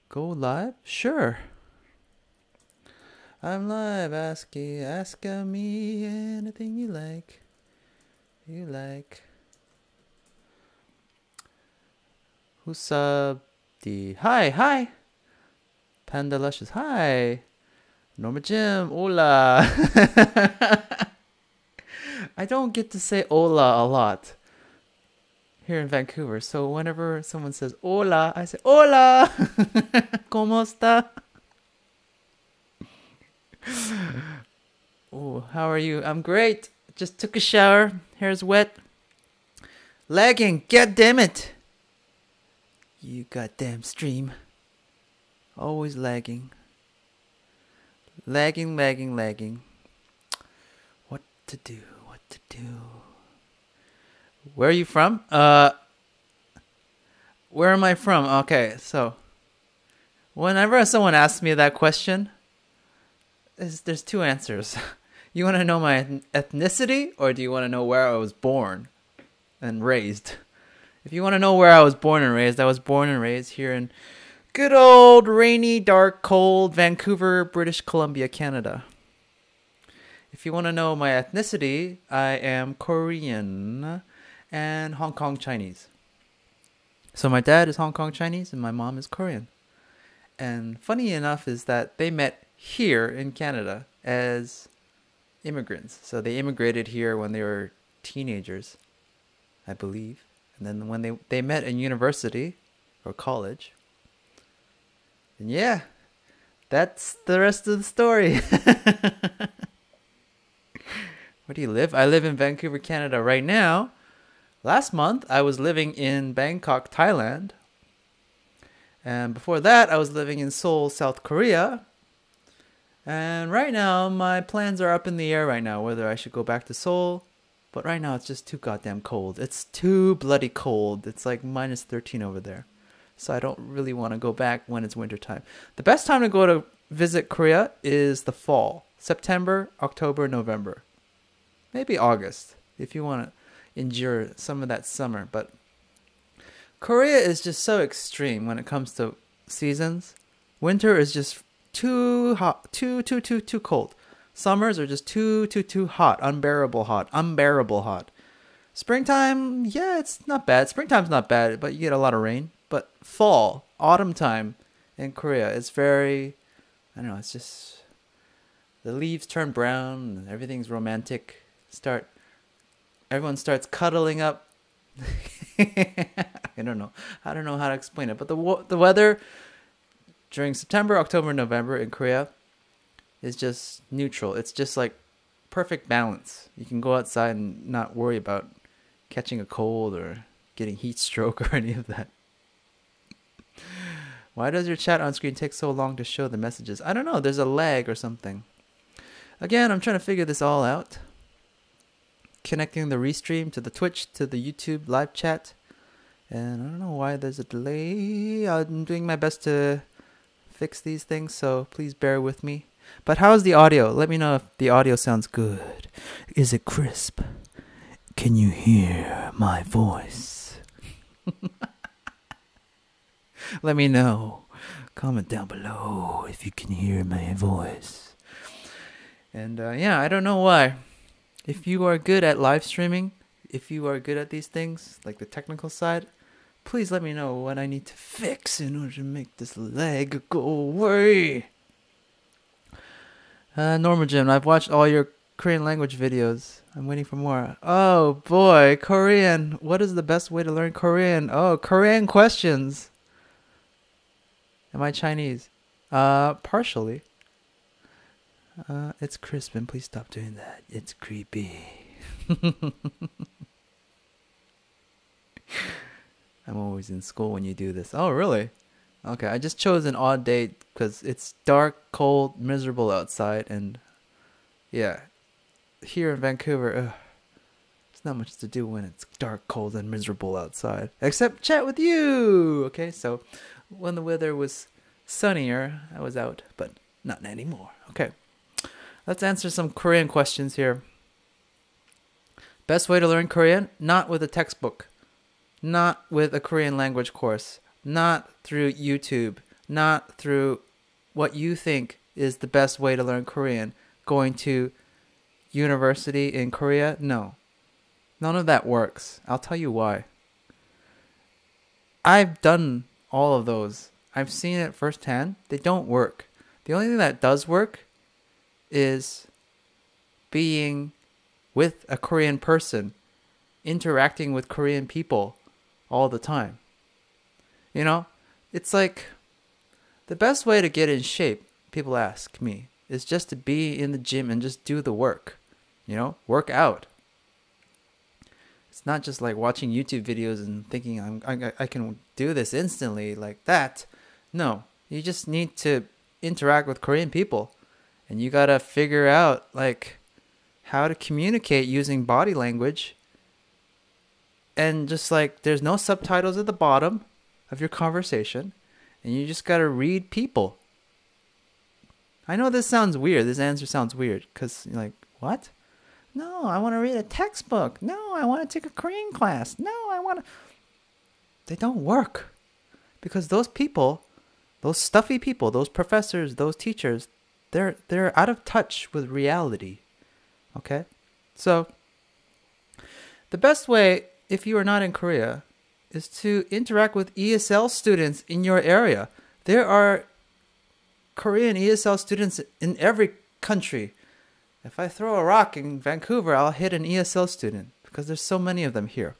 Go live? Sure. I'm live. Ask me anything you like. Who's subbed? Hi. Panda Luscious. Hi. Norma Jim. Hola. I don't get to say hola a lot here in Vancouver. So whenever someone says hola, I say hola. ¿Cómo está? Oh, how are you? I'm great. Just took a shower. Hair's wet. Lagging. God damn it. You goddamn stream. Always lagging. Lagging. What to do? Where are you from? Where am I from? Okay, so whenever someone asks me that question, there's two answers. You want to know my ethnicity, or do you want to know where I was born and raised? If you want to know where I was born and raised, I was born and raised here in good old rainy, dark, cold Vancouver, British Columbia, Canada. If you want to know my ethnicity, I am Korean and Hong Kong Chinese. So my dad is Hong Kong Chinese and my mom is Korean. And funny enough is that they met here in Canada as immigrants. So they immigrated here when they were teenagers, I believe. And then when they met in university or college. And yeah, that's the rest of the story. Where do you live? I live in Vancouver, Canada right now. Last month, I was living in Bangkok, Thailand. And before that, I was living in Seoul, South Korea. And right now, my plans are up in the air right now, whether I should go back to Seoul. But right now, it's just too goddamn cold. It's too bloody cold. It's like minus 13 over there. So I don't really want to go back when it's wintertime. The best time to go to visit Korea is the fall. September, October, November. Maybe August, if you want to endure some of that summer. But Korea is just so extreme when it comes to seasons. Winter is just too hot, too cold. Summers are just too hot, unbearable hot. Springtime, yeah, it's not bad. Springtime's not bad, but you get a lot of rain. But fall, autumn time in Korea, it's very, I don't know, it's just, the leaves turn brown, and everything's romantic. Everyone starts cuddling up. I don't know how to explain it, but the weather during September, October, November in Korea is just neutral. It's just like perfect balance. You can go outside and not worry about catching a cold or getting heat stroke or any of that. Why does your chat on screen take so long to show the messages? I don't know. There's a lag or something. Again, I'm trying to figure this all out. Connecting the restream to the Twitch, to the YouTube live chat. And I don't know why there's a delay. I'm doing my best to fix these things, so please bear with me. But how's the audio? Let me know if the audio sounds good. Is it crisp? Can you hear my voice? Let me know. Comment down below if you can hear my voice. And yeah, I don't know why. If you are good at live streaming, if you are good at these things, like the technical side, please let me know what I need to fix in order to make this lag go away. Norma Jim, I've watched all your Korean language videos. I'm waiting for more. Oh boy, Korean. What is the best way to learn Korean? Oh, Korean questions. Am I Chinese? Partially. It's Crispin. Please stop doing that. It's creepy. I'm always in school when you do this. Oh, really? Okay, I just chose an odd date because it's dark, cold, miserable outside, and yeah, here in Vancouver, there's not much to do when it's dark, cold, and miserable outside, except chat with you. Okay, so when the weather was sunnier, I was out, but not anymore. Okay, let's answer some Korean questions here. Best way to learn Korean? Not with a textbook, not with a Korean language course, not through YouTube, not through what you think is the best way to learn Korean. Going to university in Korea? No. None of that works. I'll tell you why. I've done all of those. I've seen it firsthand. They don't work. The only thing that does work is being with a Korean person, interacting with Korean people all the time. You know, it's like the best way to get in shape, people ask me, is just to be in the gym and just do the work. You know, work out. It's not just like watching YouTube videos and thinking I can do this instantly like that. No, you just need to interact with Korean people, and you gotta figure out like how to communicate using body language. And just like there's no subtitles at the bottom of your conversation, and you just gotta read people. I know this sounds weird. This answer sounds weird because you're like, what? No, I want to read a textbook. No, I want to take a Korean class. No, I want to. They don't work because those people, those stuffy people, those professors, those teachers, they're out of touch with reality. Okay? So the best way, if you are not in Korea, is to interact with ESL students in your area. There are Korean ESL students in every country. If I throw a rock in Vancouver, I'll hit an ESL student because there's so many of them here.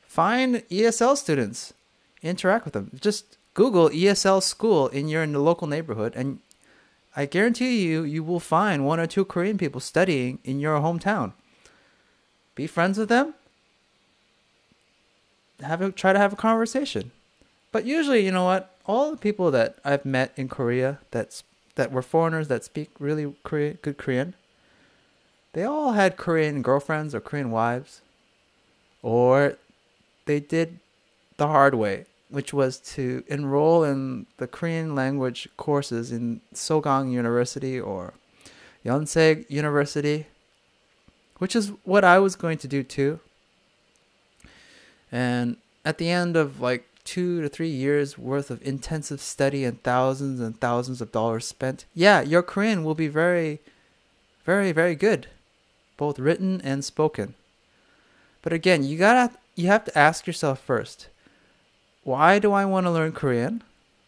Find ESL students. Interact with them. Just Google ESL school in your local neighborhood, and I guarantee you will find 1 or 2 Korean people studying in your hometown. Be friends with them. Try to have a conversation. But usually, you know what? All the people that I've met in Korea that were foreigners that speak really good Korean, they all had Korean girlfriends or Korean wives, or they did the hard way, which was to enroll in the Korean language courses in Sogang University or Yonsei University, which is what I was going to do too. And at the end of like 2 to 3 years worth of intensive study and thousands of dollars spent, yeah, your Korean will be very, very, very good, both written and spoken. But again, you have to ask yourself first, why do I want to learn Korean?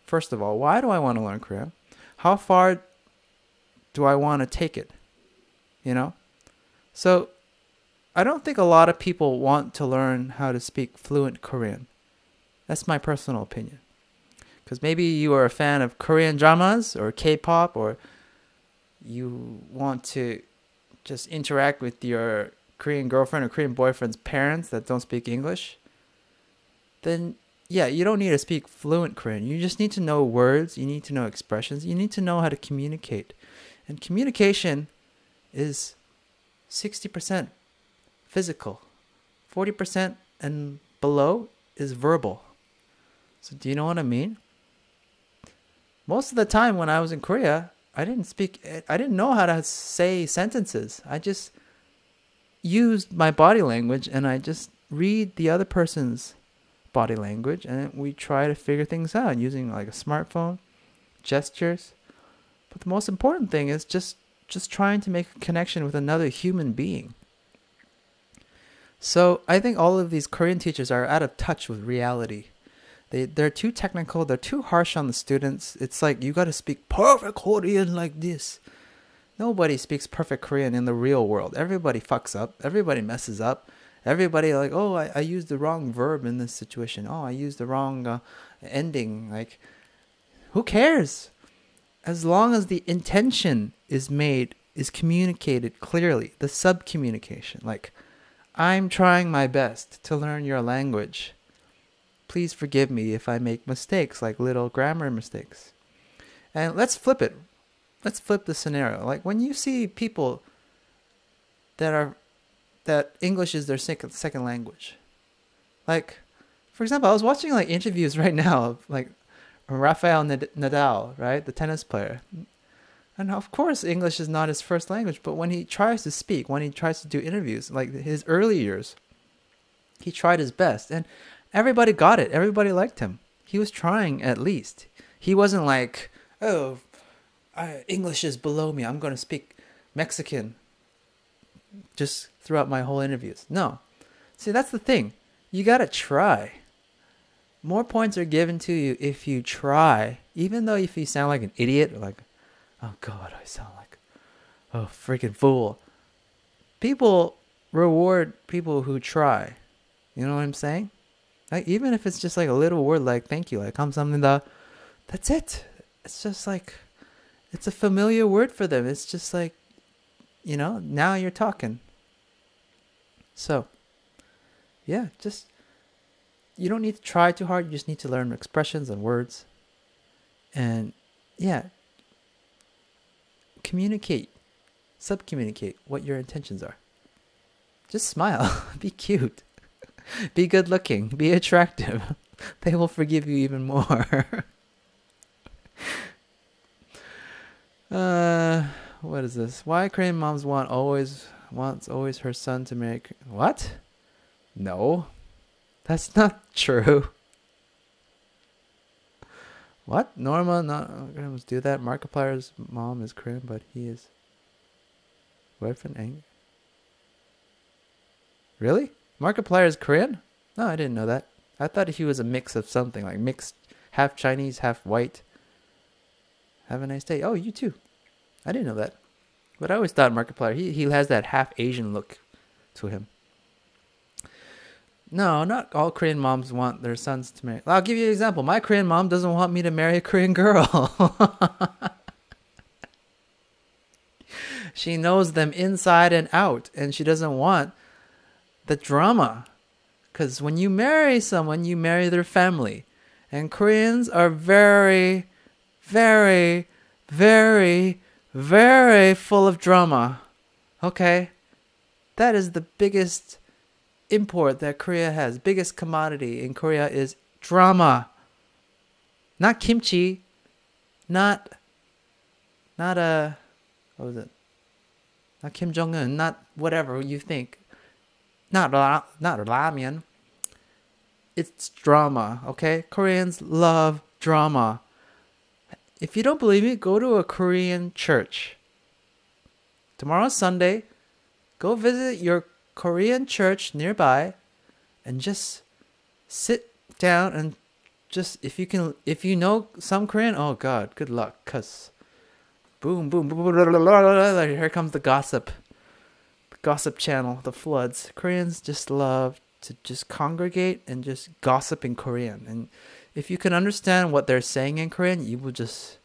First of all, why do I want to learn Korean? How far do I want to take it? You know? So I don't think a lot of people want to learn how to speak fluent Korean. That's my personal opinion. Because maybe you are a fan of Korean dramas or K-pop, or you want to just interact with your Korean girlfriend or Korean boyfriend's parents that don't speak English. Then, yeah, you don't need to speak fluent Korean. You just need to know words. You need to know expressions. You need to know how to communicate. And communication is 60% physical. 40% and below is verbal. So do you know what I mean? Most of the time when I was in Korea, I didn't know how to say sentences. I just used my body language, and I just read the other person's body language, and we try to figure things out using like a smartphone, gestures. But the most important thing is just trying to make a connection with another human being. So I think all of these Korean teachers are out of touch with reality. They're too technical. They're too harsh on the students. It's like you got to speak perfect Korean like this. Nobody speaks perfect Korean in the real world. Everybody fucks up. Everybody messes up. Everybody like, oh, I used the wrong verb in this situation. Oh, I used the wrong ending. Like, who cares? As long as the intention is communicated clearly, the sub-communication. Like, I'm trying my best to learn your language. please forgive me if I make mistakes, like little grammar mistakes. And let's flip it. Let's flip the scenario. Like when you see people that English is their second language. Like, for example, I was watching like interviews right now of like Rafael Nadal, right, the tennis player. And of course, English is not his first language, but when he tries to speak, when he tries to do interviews, like his early years, he tried his best, and everybody got it. Everybody liked him. He was trying at least. He wasn't like, oh, English is below me, I'm going to speak Mexican just throughout my whole interviews. No. See, that's the thing. You got to try. More points are given to you if you try, even though if you sound like an idiot, or like, oh God, I sound like a freaking fool. People reward people who try. You know what I'm saying? Like, even if it's just like a little word like thank you, like 감사합니다, that's it. It's just like, it's a familiar word for them. It's just like, you know, now you're talking. So, yeah, just, you don't need to try too hard. You just need to learn expressions and words. And yeah, communicate, subcommunicate what your intentions are. Just smile, be cute, be good looking, be attractive. They will forgive you even more. What is this? Why Korean moms wants always her son to marry? What? No, that's not true. What? Norma not Koreans do that. Markiplier's mom is Korean, but he is boyfriend. Really? Markiplier is Korean? No, I didn't know that. I thought he was a mix of something, like mixed, half Chinese, half white. Have a nice day. Oh, you too. I didn't know that. But I always thought Markiplier, he has that half Asian look to him. No, not all Korean moms want their sons to marry. I'll give you an example. My Korean mom doesn't want me to marry a Korean girl. She knows them inside and out, and she doesn't want the drama. Because when you marry someone, you marry their family. And Koreans are very, very, very, very full of drama. Okay? That is the biggest import that Korea has. Biggest commodity in Korea is drama. Not kimchi. Not what was it? Not Kim Jong-un. Not whatever you think. Not ramen. It's drama, okay? Koreans love drama. If you don't believe me, go to a Korean church. Tomorrow's Sunday. Go visit your Korean church nearby and just sit down and just, if you know some Korean, oh God, good luck, cause boom, boom, boom, here comes the gossip. The gossip channel, the floods. Koreans just love to just congregate and just gossip in Korean. And if you can understand what they're saying in Korean, you will just,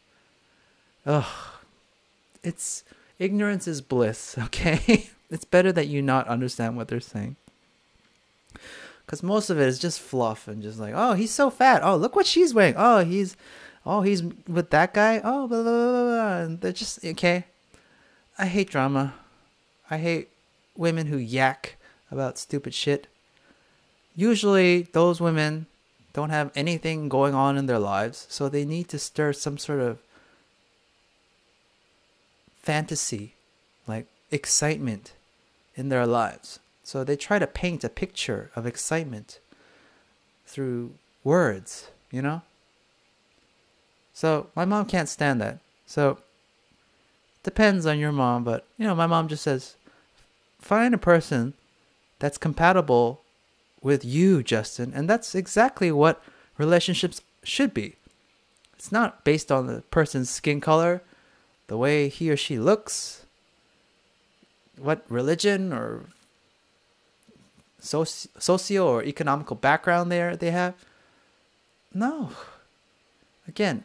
it's, ignorance is bliss, okay? It's better that you not understand what they're saying. Because most of it is just fluff and just like, oh, he's so fat. Oh, look what she's wearing. Oh, he's with that guy. Oh, blah, blah, blah, blah. And they're just, okay. I hate drama. I hate women who yak about stupid shit. Usually, those women don't have anything going on in their lives, so they need to stir some sort of fantasy, like excitement in their lives. So they try to paint a picture of excitement through words, you know? So my mom can't stand that. So depends on your mom, but you know, my mom just says, find a person that's compatible with you, Justin. And that's exactly what relationships should be. It's not based on the person's skin color, the way he or she looks, what religion or socio or economical background they have. No. Again,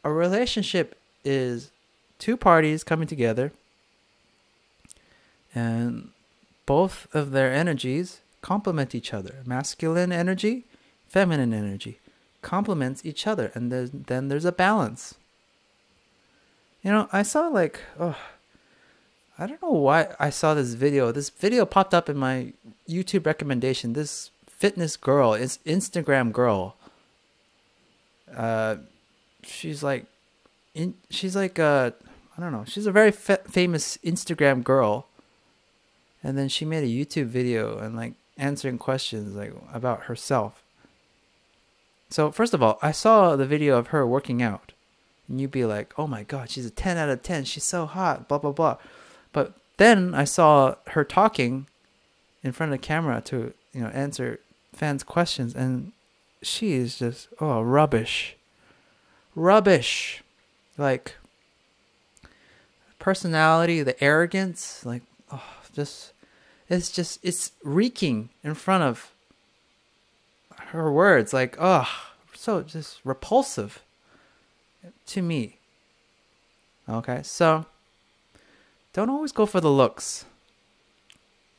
a relationship is two parties coming together and both of their energies complement each other. Masculine energy feminine energy, complements each other, and then there's a balance. You know, I saw like, oh, I don't know why I saw this video. This video popped up in my YouTube recommendation. This fitness girl, is Instagram girl. She's like, I don't know. She's a very famous Instagram girl. And then she made a YouTube video and like answering questions like about herself. So first of all, I saw the video of her working out. And you'd be like, oh my God, she's a 10 out of 10. She's so hot, blah, blah, blah. But then I saw her talking in front of the camera to, you know, answer fans' questions. And she is just, oh, rubbish. Rubbish. Like, personality, the arrogance, like, oh, it's reeking in front of her words. Like, oh, so just repulsive to me. Okay, so don't always go for the looks,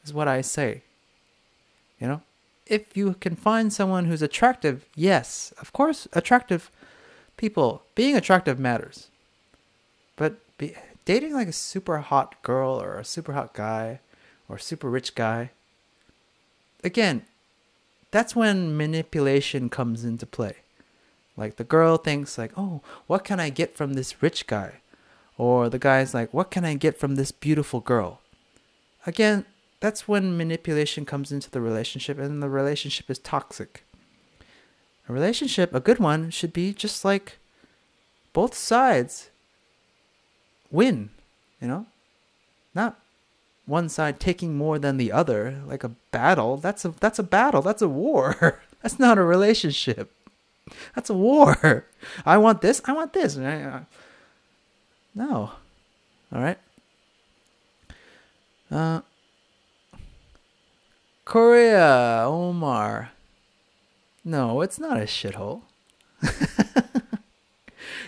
is what I say. You know, if you can find someone who's attractive, yes, of course, attractive people, being attractive matters. But dating like a super hot girl or a super hot guy or a super rich guy, again, that's when manipulation comes into play. Like the girl thinks like, oh, what can I get from this rich guy? Or the guy's like, what can I get from this beautiful girl? Again, that's when manipulation comes into the relationship, and the relationship is toxic. A relationship, a good one, should be just like both sides win, you know? Not one side taking more than the other, like a battle. That's a battle. That's a war. That's not a relationship. That's a war. I want this. I want this. No. All right. Korea, Omar. No, it's not a shithole.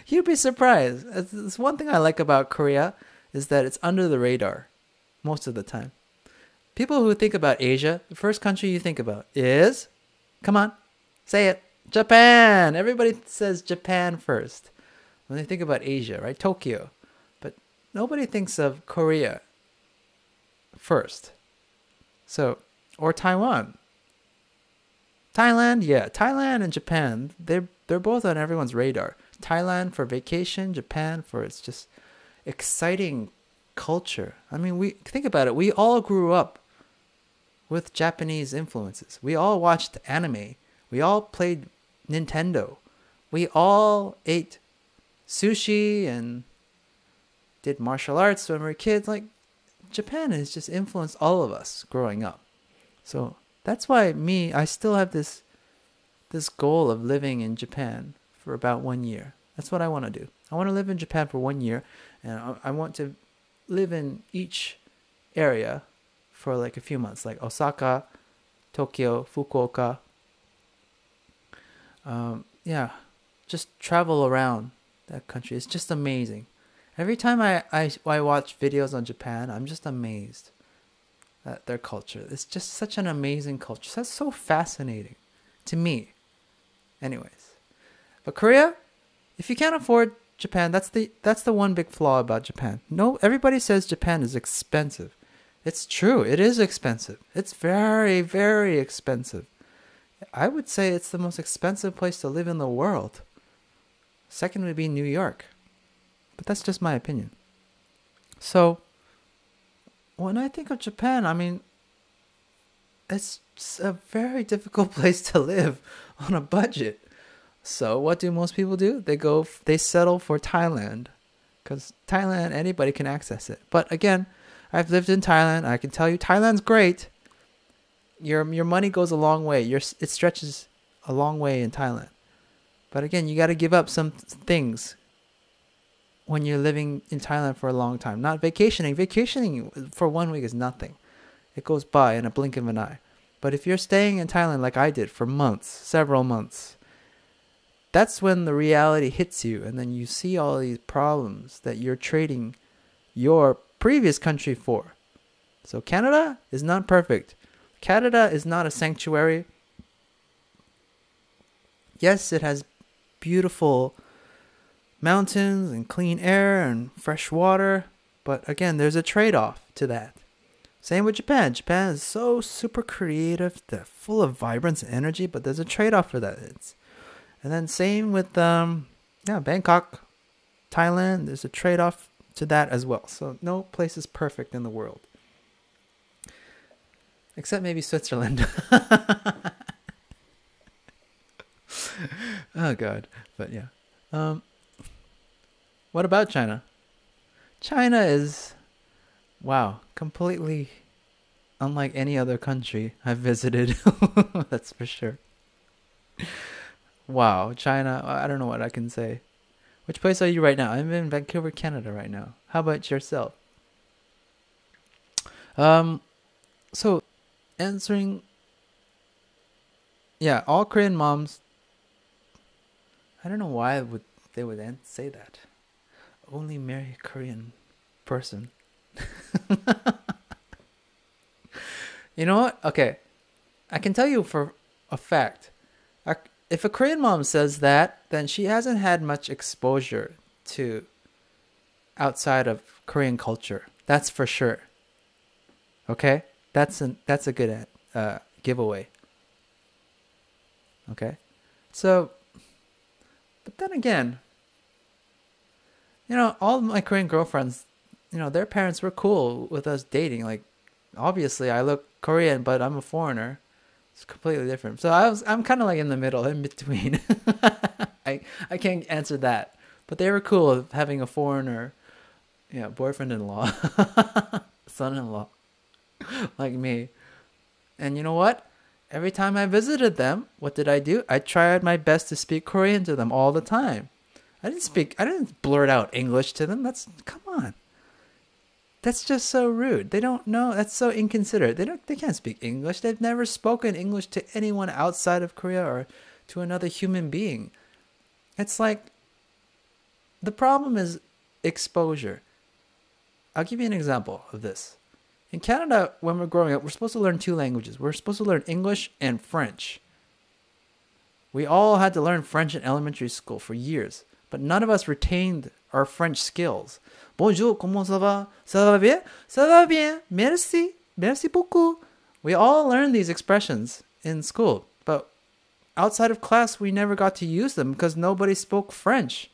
You'd be surprised. It's one thing I like about Korea is that it's under the radar most of the time. People who think about Asia, the first country you think about is, come on, say it, Japan. Everybody says Japan first when they think about Asia, right? Tokyo. But nobody thinks of Korea first. So, or Taiwan. Thailand, yeah, Thailand and Japan, they're both on everyone's radar. Thailand for vacation, Japan for its just exciting culture. I mean, we think about it. We all grew up with Japanese influences. We all watched anime. We all played Nintendo. We all ate sushi and did martial arts when we were kids. Like, Japan has just influenced all of us growing up. So that's why I still have this goal of living in Japan for about 1 year. That's what I want to do. I want to live in Japan for 1 year, and I want to live in each area for like a few months, like Osaka, Tokyo, Fukuoka. Yeah, just travel around that country. It's just amazing. Every time I watch videos on Japan, I'm just amazed at their culture. It's just such an amazing culture. That's so fascinating to me. Anyways, but Korea, if you can't afford Japan, that's the one big flaw about Japan. No, everybody says Japan is expensive. It's true. It is expensive. It's very, very expensive. I would say it's the most expensive place to live in the world. Second would be New York. But that's just my opinion. So, when I think of Japan, I mean, it's a very difficult place to live on a budget. So what do most people do? They settle for Thailand. Because Thailand, anybody can access it. But again, I've lived in Thailand. I can tell you, Thailand's great. Your money goes a long way. It stretches a long way in Thailand. But again, you got to give up some things when you're living in Thailand for a long time. Not vacationing. Vacationing for 1 week is nothing. It goes by in a blink of an eye. But if you're staying in Thailand like I did for months, several months, that's when the reality hits you, and then you see all these problems that you're trading your previous country for. So Canada is not perfect. Canada is not a sanctuary. Yes, it has beautiful mountains and clean air and fresh water, but again, there's a trade-off to that. Same with Japan. Japan is so super creative. They're full of vibrance and energy, but there's a trade-off for that. And then same with Bangkok, Thailand. There's a trade-off to that as well. So no place is perfect in the world, except maybe Switzerland. Oh God, but yeah. What about China? China is, wow, completely unlike any other country I've visited. That's for sure. Wow, China, I don't know what I can say. Which place are you right now? I'm in Vancouver, Canada right now. How about yourself? So answering, yeah, all Korean moms, I don't know why they would say that. Only marry a Korean person. You know what? Okay. I can tell you for a fact. If a Korean mom says that, then she hasn't had much exposure to outside of Korean culture. That's for sure. Okay? That's a good giveaway. Okay? So, but then again, all of my Korean girlfriends, their parents were cool with us dating. Like, obviously I look Korean, but I'm a foreigner. It's completely different. So I'm kind of like in the middle, in between. I can't answer that. But they were cool with having a foreigner, boyfriend-in-law, son-in-law, like me. And you know what? Every time I visited them, what did I do? I tried my best to speak Korean to them all the time. I didn't blurt out English to them. Come on. That's just so rude. They don't know. That's so inconsiderate. They can't speak English. They've never spoken English to anyone outside of Korea or to another human being. It's like, the problem is exposure. I'll give you an example of this. In Canada, when we're growing up, we're supposed to learn 2 languages. We're supposed to learn English and French. We all had to learn French in elementary school for years, but none of us retained our French skills. Bonjour, comment ça va? Ça va bien? Ça va bien. Merci. Merci beaucoup. We all learned these expressions in school, but outside of class, we never got to use them because nobody spoke French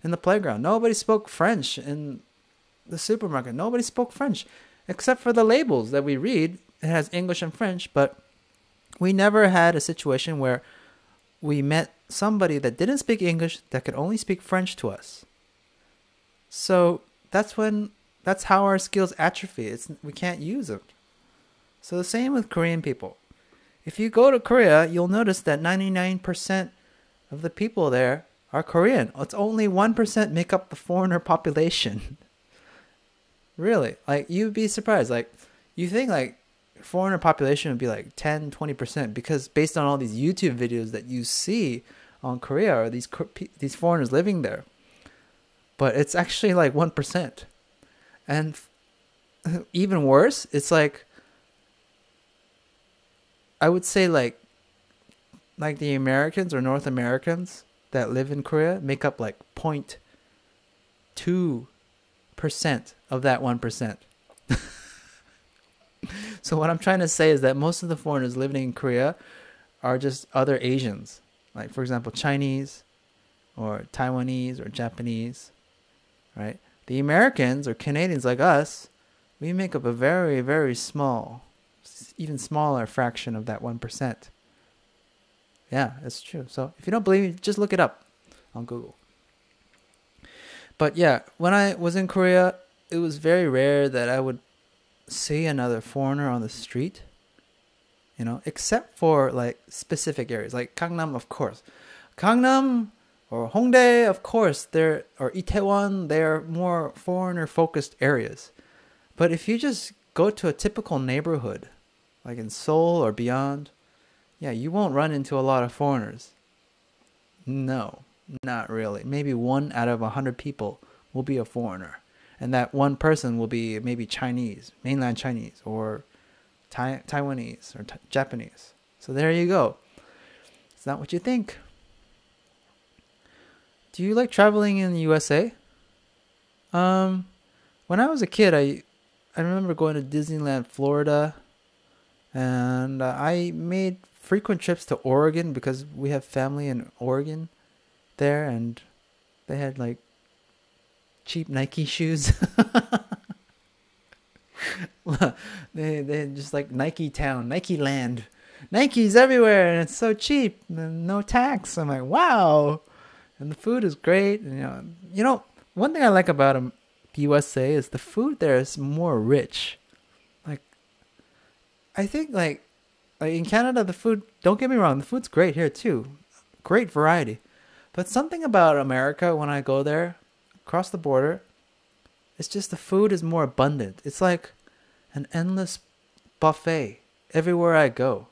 in the playground. Nobody spoke French in the supermarket. Nobody spoke French except for the labels that we read. It has English and French, but we never had a situation where we met somebody that didn't speak English that could only speak French to us. So that's how our skills atrophy. We can't use them. So the same with Korean people. If you go to Korea, you'll notice that 99% of the people there are Korean. It's only 1% make up the foreigner population. Really, like, you'd be surprised. Like, you think like foreigner population would be like 10, 20% because based on all these YouTube videos that you see on Korea or these foreigners living there. But it's actually like 1%. And even worse, it's like, I would say like the Americans or North Americans that live in Korea make up like 0.2% of that 1%. So what I'm trying to say is that most of the foreigners living in Korea are just other Asians. Like, for example, Chinese or Taiwanese or Japanese, right? The Americans or Canadians like us, we make up a very, very small, even smaller fraction of that 1%. Yeah, that's true. So if you don't believe me, just look it up on Google. But yeah, when I was in Korea, it was very rare that I would see another foreigner on the street, except for like specific areas, like Gangnam, of course. Gangnam or Hongdae, of course, or Itaewon, they're more foreigner-focused areas. But if you just go to a typical neighborhood, like in Seoul or beyond, yeah, you won't run into a lot of foreigners. No, not really. Maybe 1 out of 100 people will be a foreigner. And that one person will be maybe Chinese, mainland Chinese, or Taiwanese, or Japanese. So there you go. It's not what you think. Do you like traveling in the USA? Um, when I was a kid, I remember going to Disneyland, Florida, and I made frequent trips to Oregon because we have family in Oregon there, and they had like cheap Nike shoes. They had just like Nike Town, Nike Land, Nikes everywhere, and it's so cheap and no tax. I'm like, wow, and the food is great. And, one thing I like about the USA is the food there is more rich. Like, I think like in Canada, the food. Don't get me wrong, the food's great here too, great variety. But something about America when I go there, across the border, it's just the food is more abundant. It's like an endless buffet everywhere I go.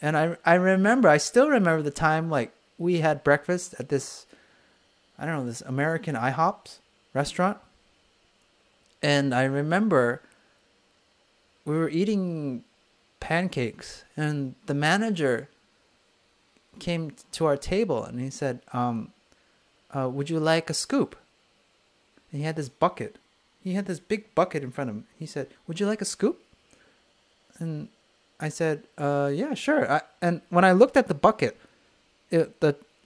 And I still remember the time like we had breakfast at this, I don't know, this American IHOP's restaurant. And I remember we were eating pancakes and the manager came to our table and he said, would you like a scoop? And he had this bucket. He had this big bucket in front of him. He said, would you like a scoop? And I said, yeah, sure. And when I looked at the bucket, it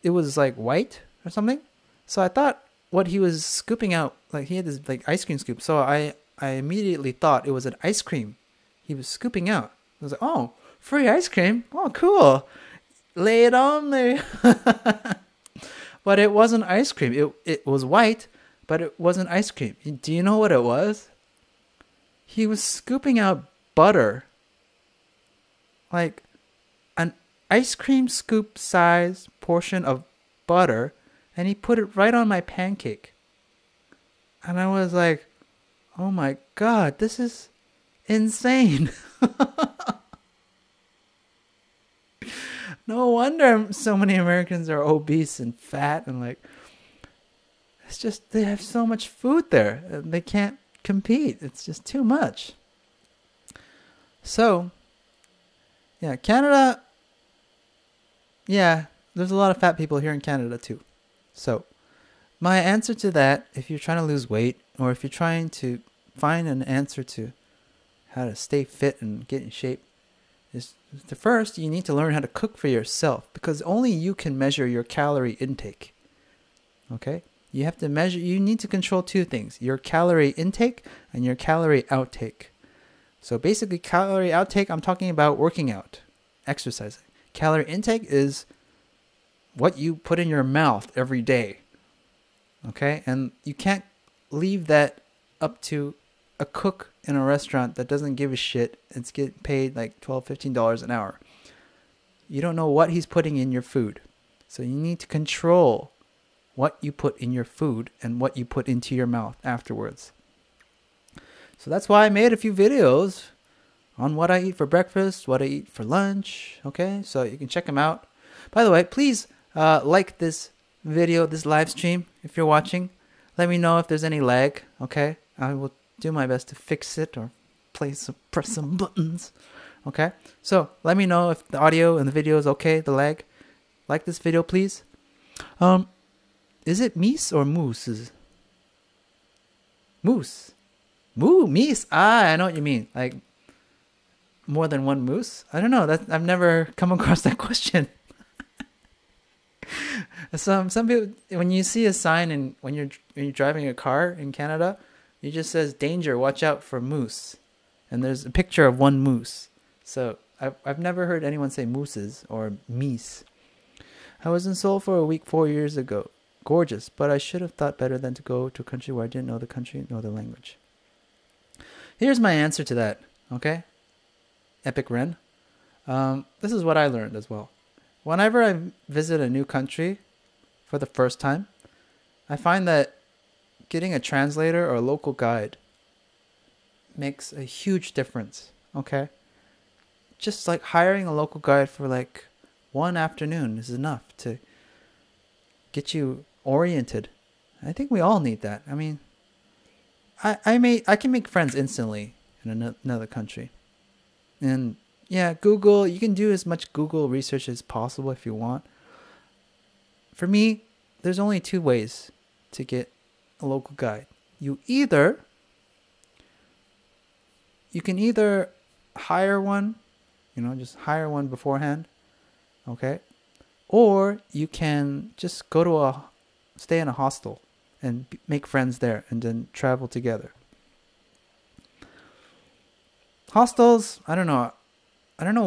was like white or something. So I thought what he was scooping out, like he had this like ice cream scoop. So I immediately thought it was an ice cream he was scooping out. I was like, oh, free ice cream? Oh, cool. Lay it on me. But it wasn't ice cream. It was white, but it wasn't ice cream. Do you know what it was? He was scooping out butter. Like an ice cream scoop size portion of butter, and he put it right on my pancake. And I was like, oh my God, this is insane. No wonder so many Americans are obese and fat and like, it's just, they have so much food there. They can't compete. It's just too much. So, yeah, Canada, yeah, there's a lot of fat people here in Canada too. So, my answer to that, if you're trying to lose weight or if you're trying to find an answer to how to stay fit and get in shape, is the first, you need to learn how to cook for yourself because only you can measure your calorie intake. Okay? You have to measure, you need to control two things, your calorie intake and your calorie outtake. So basically calorie outtake, I'm talking about working out, exercising. Calorie intake is what you put in your mouth every day. Okay? And you can't leave that up to a cook in a restaurant that doesn't give a shit. It's getting paid like $12, $15 an hour. You don't know what he's putting in your food. So you need to control what you put in your food and what you put into your mouth afterwards. So that's why I made a few videos on what I eat for breakfast, what I eat for lunch. Okay, so you can check them out. By the way, please like this video, this live stream if you're watching. Let me know if there's any lag. Okay, I will do my best to fix it or press some buttons. Okay, so let me know if the audio and the video is okay, the lag. Like this video, please. Is it meese or moose? Moose. Meese. Ah, I know what you mean. Like more than one moose? I don't know. I've never come across that question. Some people, when you see a sign and when you're driving a car in Canada, it just says danger, watch out for moose. And there's a picture of one moose. So I've never heard anyone say mooses or meese. I was in Seoul for a week 4 years ago. Gorgeous, but I should have thought better than to go to a country where I didn't know the country, nor the language. Here's my answer to that, okay? Epic Ren. This is what I learned as well. Whenever I visit a new country for the first time, I find that getting a translator or a local guide makes a huge difference, okay? Just like hiring a local guide for like one afternoon is enough to get you oriented. I think we all need that. I mean, I can make friends instantly in another country. And yeah, you can do as much Google research as possible if you want. For me, there's only two ways to get a local guide. You can either hire one, just hire one beforehand, okay? Or you can just stay in a hostel and make friends there and then travel together. Hostels, I don't know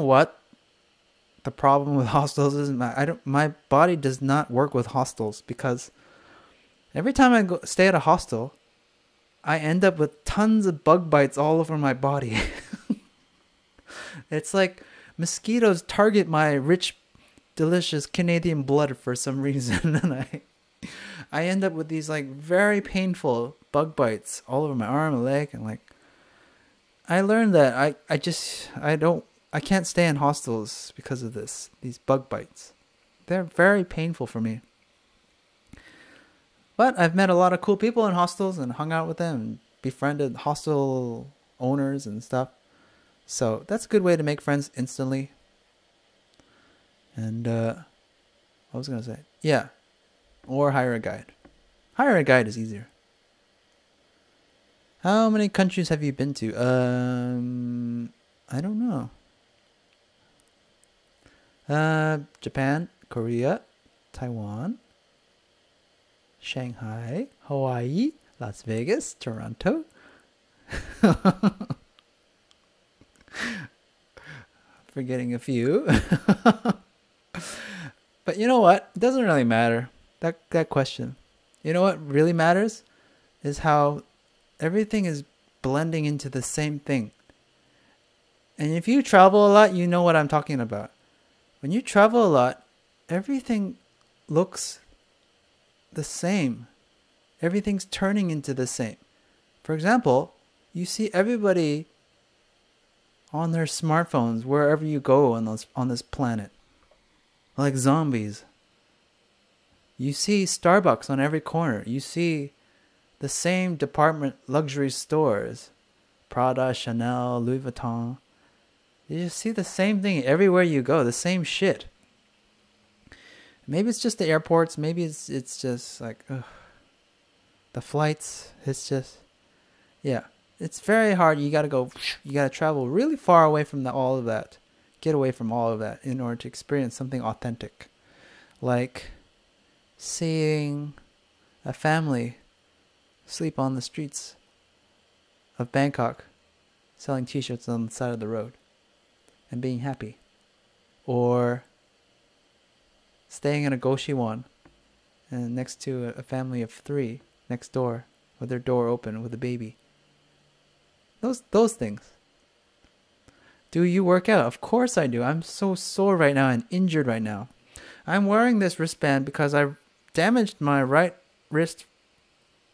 what the problem with hostels is. My body does not work with hostels because every time I stay at a hostel, I end up with tons of bug bites all over my body. It's like mosquitoes target my rich, delicious Canadian blood for some reason, and I end up with these like very painful bug bites all over my arm and leg, and like I learned that I can't stay in hostels because of these bug bites. They're very painful for me. But I've met a lot of cool people in hostels and hung out with them and befriended hostel owners and stuff. So that's a good way to make friends instantly. And what was I going to say? Yeah. Or hire a guide. Hire a guide is easier. How many countries have you been to? I don't know. Japan, Korea, Taiwan, Shanghai, Hawaii, Las Vegas, Toronto. Forgetting a few. But you know what? It doesn't really matter. That question. You know what really matters is how everything is blending into the same thing. And if you travel a lot, you know what I'm talking about. When you travel a lot, everything looks the same. Everything's turning into the same. For example, you see everybody on their smartphones wherever you go on this planet. Like zombies. You see Starbucks on every corner. You see the same department luxury stores. Prada, Chanel, Louis Vuitton. You just see the same thing everywhere you go. The same shit. Maybe it's just the airports. Maybe it's just like the flights. It's just, yeah. It's very hard. You gotta travel really far away from all of that. Get away from all of that in order to experience something authentic. Like seeing a family sleep on the streets of Bangkok, selling t-shirts on the side of the road and being happy. Or staying in a Goshiwon and next to a family of 3 next door with their door open with a baby. Those things. Do you work out? Of course I do. I'm so sore right now and injured right now. I'm wearing this wristband because I damaged my right wrist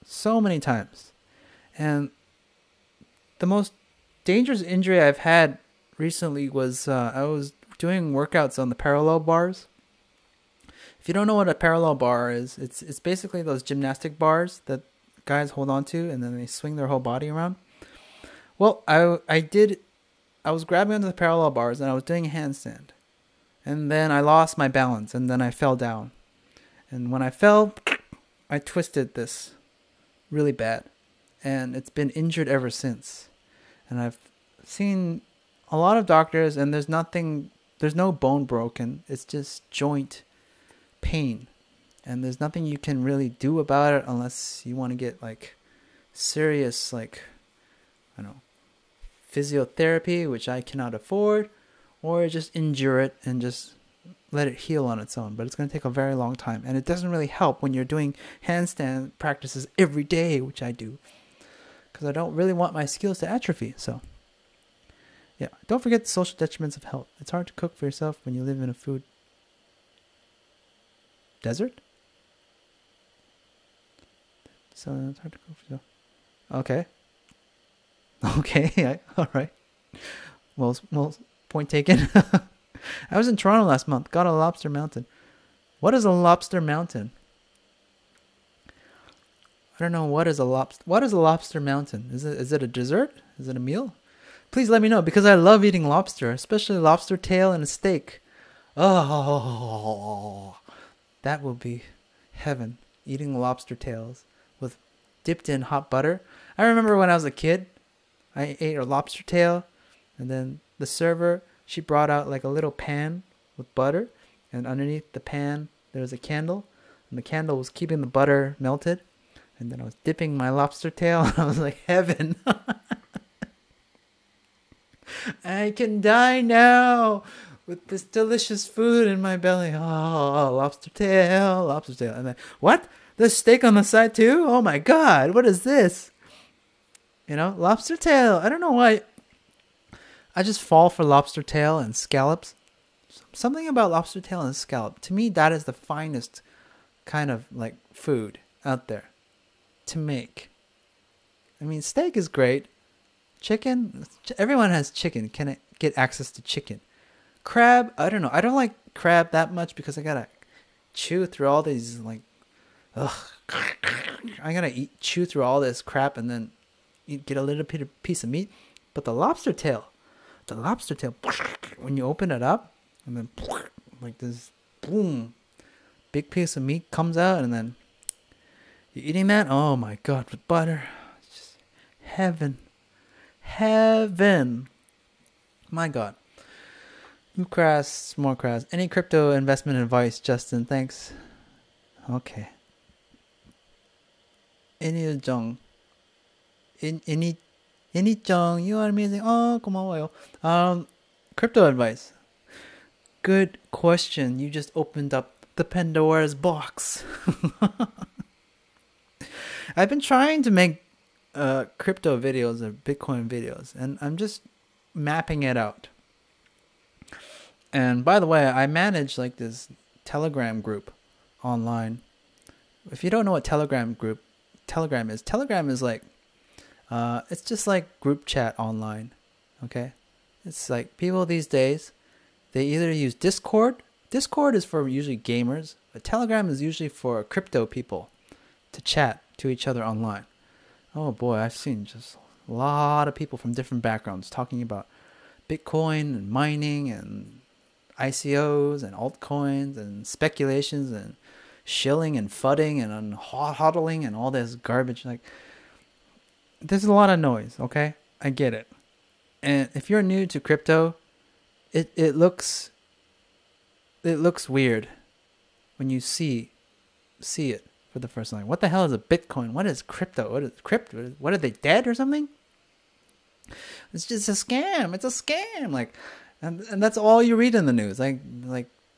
so many times. And the most dangerous injury I've had recently was I was doing workouts on the parallel bars. If you don't know what a parallel bar is, it's basically those gymnastic bars that guys hold on to and then they swing their whole body around. Well, I was grabbing onto the parallel bars and I was doing a handstand. And then I lost my balance and then I fell down. And when I fell, I twisted this really bad. And it's been injured ever since. And I've seen a lot of doctors and there's no bone broken. It's just joint pain. And there's nothing you can really do about it unless you want to get like serious, like, I don't know, physiotherapy, which I cannot afford, or just injure it and just let it heal on its own. But it's going to take a very long time. And it doesn't really help when you're doing handstand practices every day, which I do, because I don't really want my skills to atrophy. So, yeah, don't forget the social detriments of health. It's hard to cook for yourself when you live in a food desert. So it's hard to cook for yourself. Okay. Okay, all right. Well, point taken. I was in Toronto last month. Got a lobster mountain. What is a lobster mountain? I don't know. What is a lobster mountain? Is it a dessert? Is it a meal? Please let me know because I love eating lobster, especially lobster tail and a steak. Oh, that will be heaven. Eating lobster tails with dipped in hot butter. I remember when I was a kid, I ate a lobster tail, and then the server, she brought out like a little pan with butter, and underneath the pan there was a candle, and the candle was keeping the butter melted, and then I was dipping my lobster tail, and I was like, heaven. I can die now with this delicious food in my belly. Oh, lobster tail, lobster tail. And then, what? There's steak on the side too? Oh my God, what is this? You know, lobster tail. I don't know why. I just fall for lobster tail and scallops. Something about lobster tail and scallop. To me, that is the finest kind of like food out there to make. I mean, steak is great. Chicken, everyone has chicken. Can I get access to chicken? Crab, I don't know. I don't like crab that much because I gotta chew through all these like, ugh. I gotta chew through all this crap and then get a little piece of meat. But the lobster tail, when you open it up and then like this, boom, big piece of meat comes out, and then you're eating that. Oh my God, with butter, it's just heaven. Heaven. My God. More crass. Any crypto investment advice, Justin? Thanks. Okay. Any Jung. Any Jung, you are amazing. Oh, 고마워요. Crypto advice. Good question. You just opened up the Pandora's box. I've been trying to make crypto videos or Bitcoin videos, and I'm just mapping it out. And by the way, I manage like this Telegram group online. If you don't know what Telegram is like, it's just like group chat online. Okay, it's like people these days, they either use Discord. Discord is for usually gamers, but Telegram is usually for crypto people to chat to each other online. Oh boy, I've seen just a lot of people from different backgrounds talking about Bitcoin and mining and ICOs and altcoins and speculations and shilling and fudding and hodling and all this garbage. Like, there's a lot of noise, okay? I get it. And if you're new to crypto, it looks weird when you see it for the first time. What the hell is a Bitcoin? What is crypto? What is crypto? What, are they dead or something? It's just a scam. It's a scam. Like, and that's all you read in the news. Like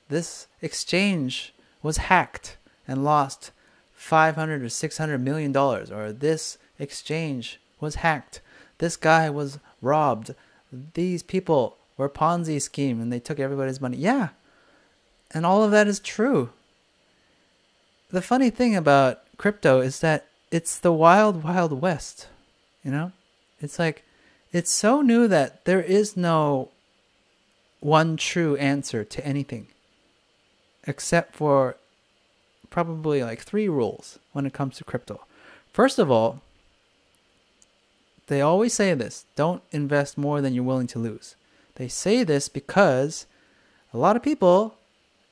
this exchange was hacked and lost $500 or $600 million, or this exchange was hacked. This guy was robbed. These people were Ponzi scheme and they took everybody's money. Yeah. And all of that is true. The funny thing about crypto is that it's the wild, wild west. You know? It's like, it's so new that there is no one true answer to anything. Except for probably like 3 rules when it comes to crypto. First of all, they always say this: don't invest more than you're willing to lose. They say this because a lot of people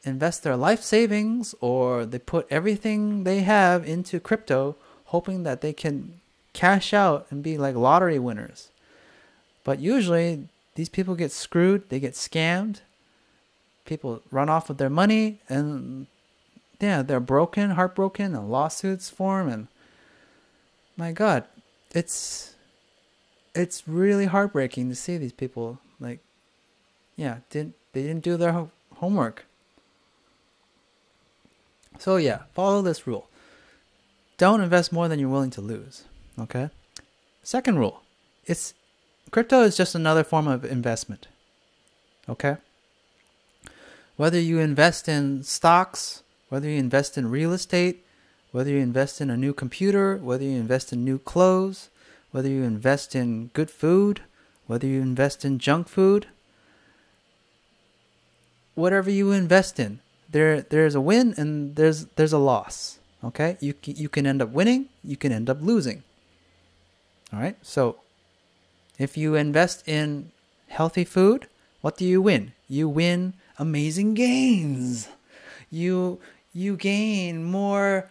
invest their life savings, or they put everything they have into crypto hoping that they can cash out and be like lottery winners. But usually these people get screwed, they get scammed. People run off with their money, and yeah, they're broken, heartbroken, and lawsuits form, and my God, it's really heartbreaking to see these people like, yeah, they didn't do their homework. So yeah, follow this rule. Don't invest more than you're willing to lose. Okay? Second rule, crypto is just another form of investment. Okay? Whether you invest in stocks, whether you invest in real estate, whether you invest in a new computer, whether you invest in new clothes, whether you invest in good food, whether you invest in junk food, whatever you invest in, there's a win and there's a loss. Okay? You can end up winning, you can end up losing. All right? So if you invest in healthy food, what do you win? You win amazing gains. You you gain more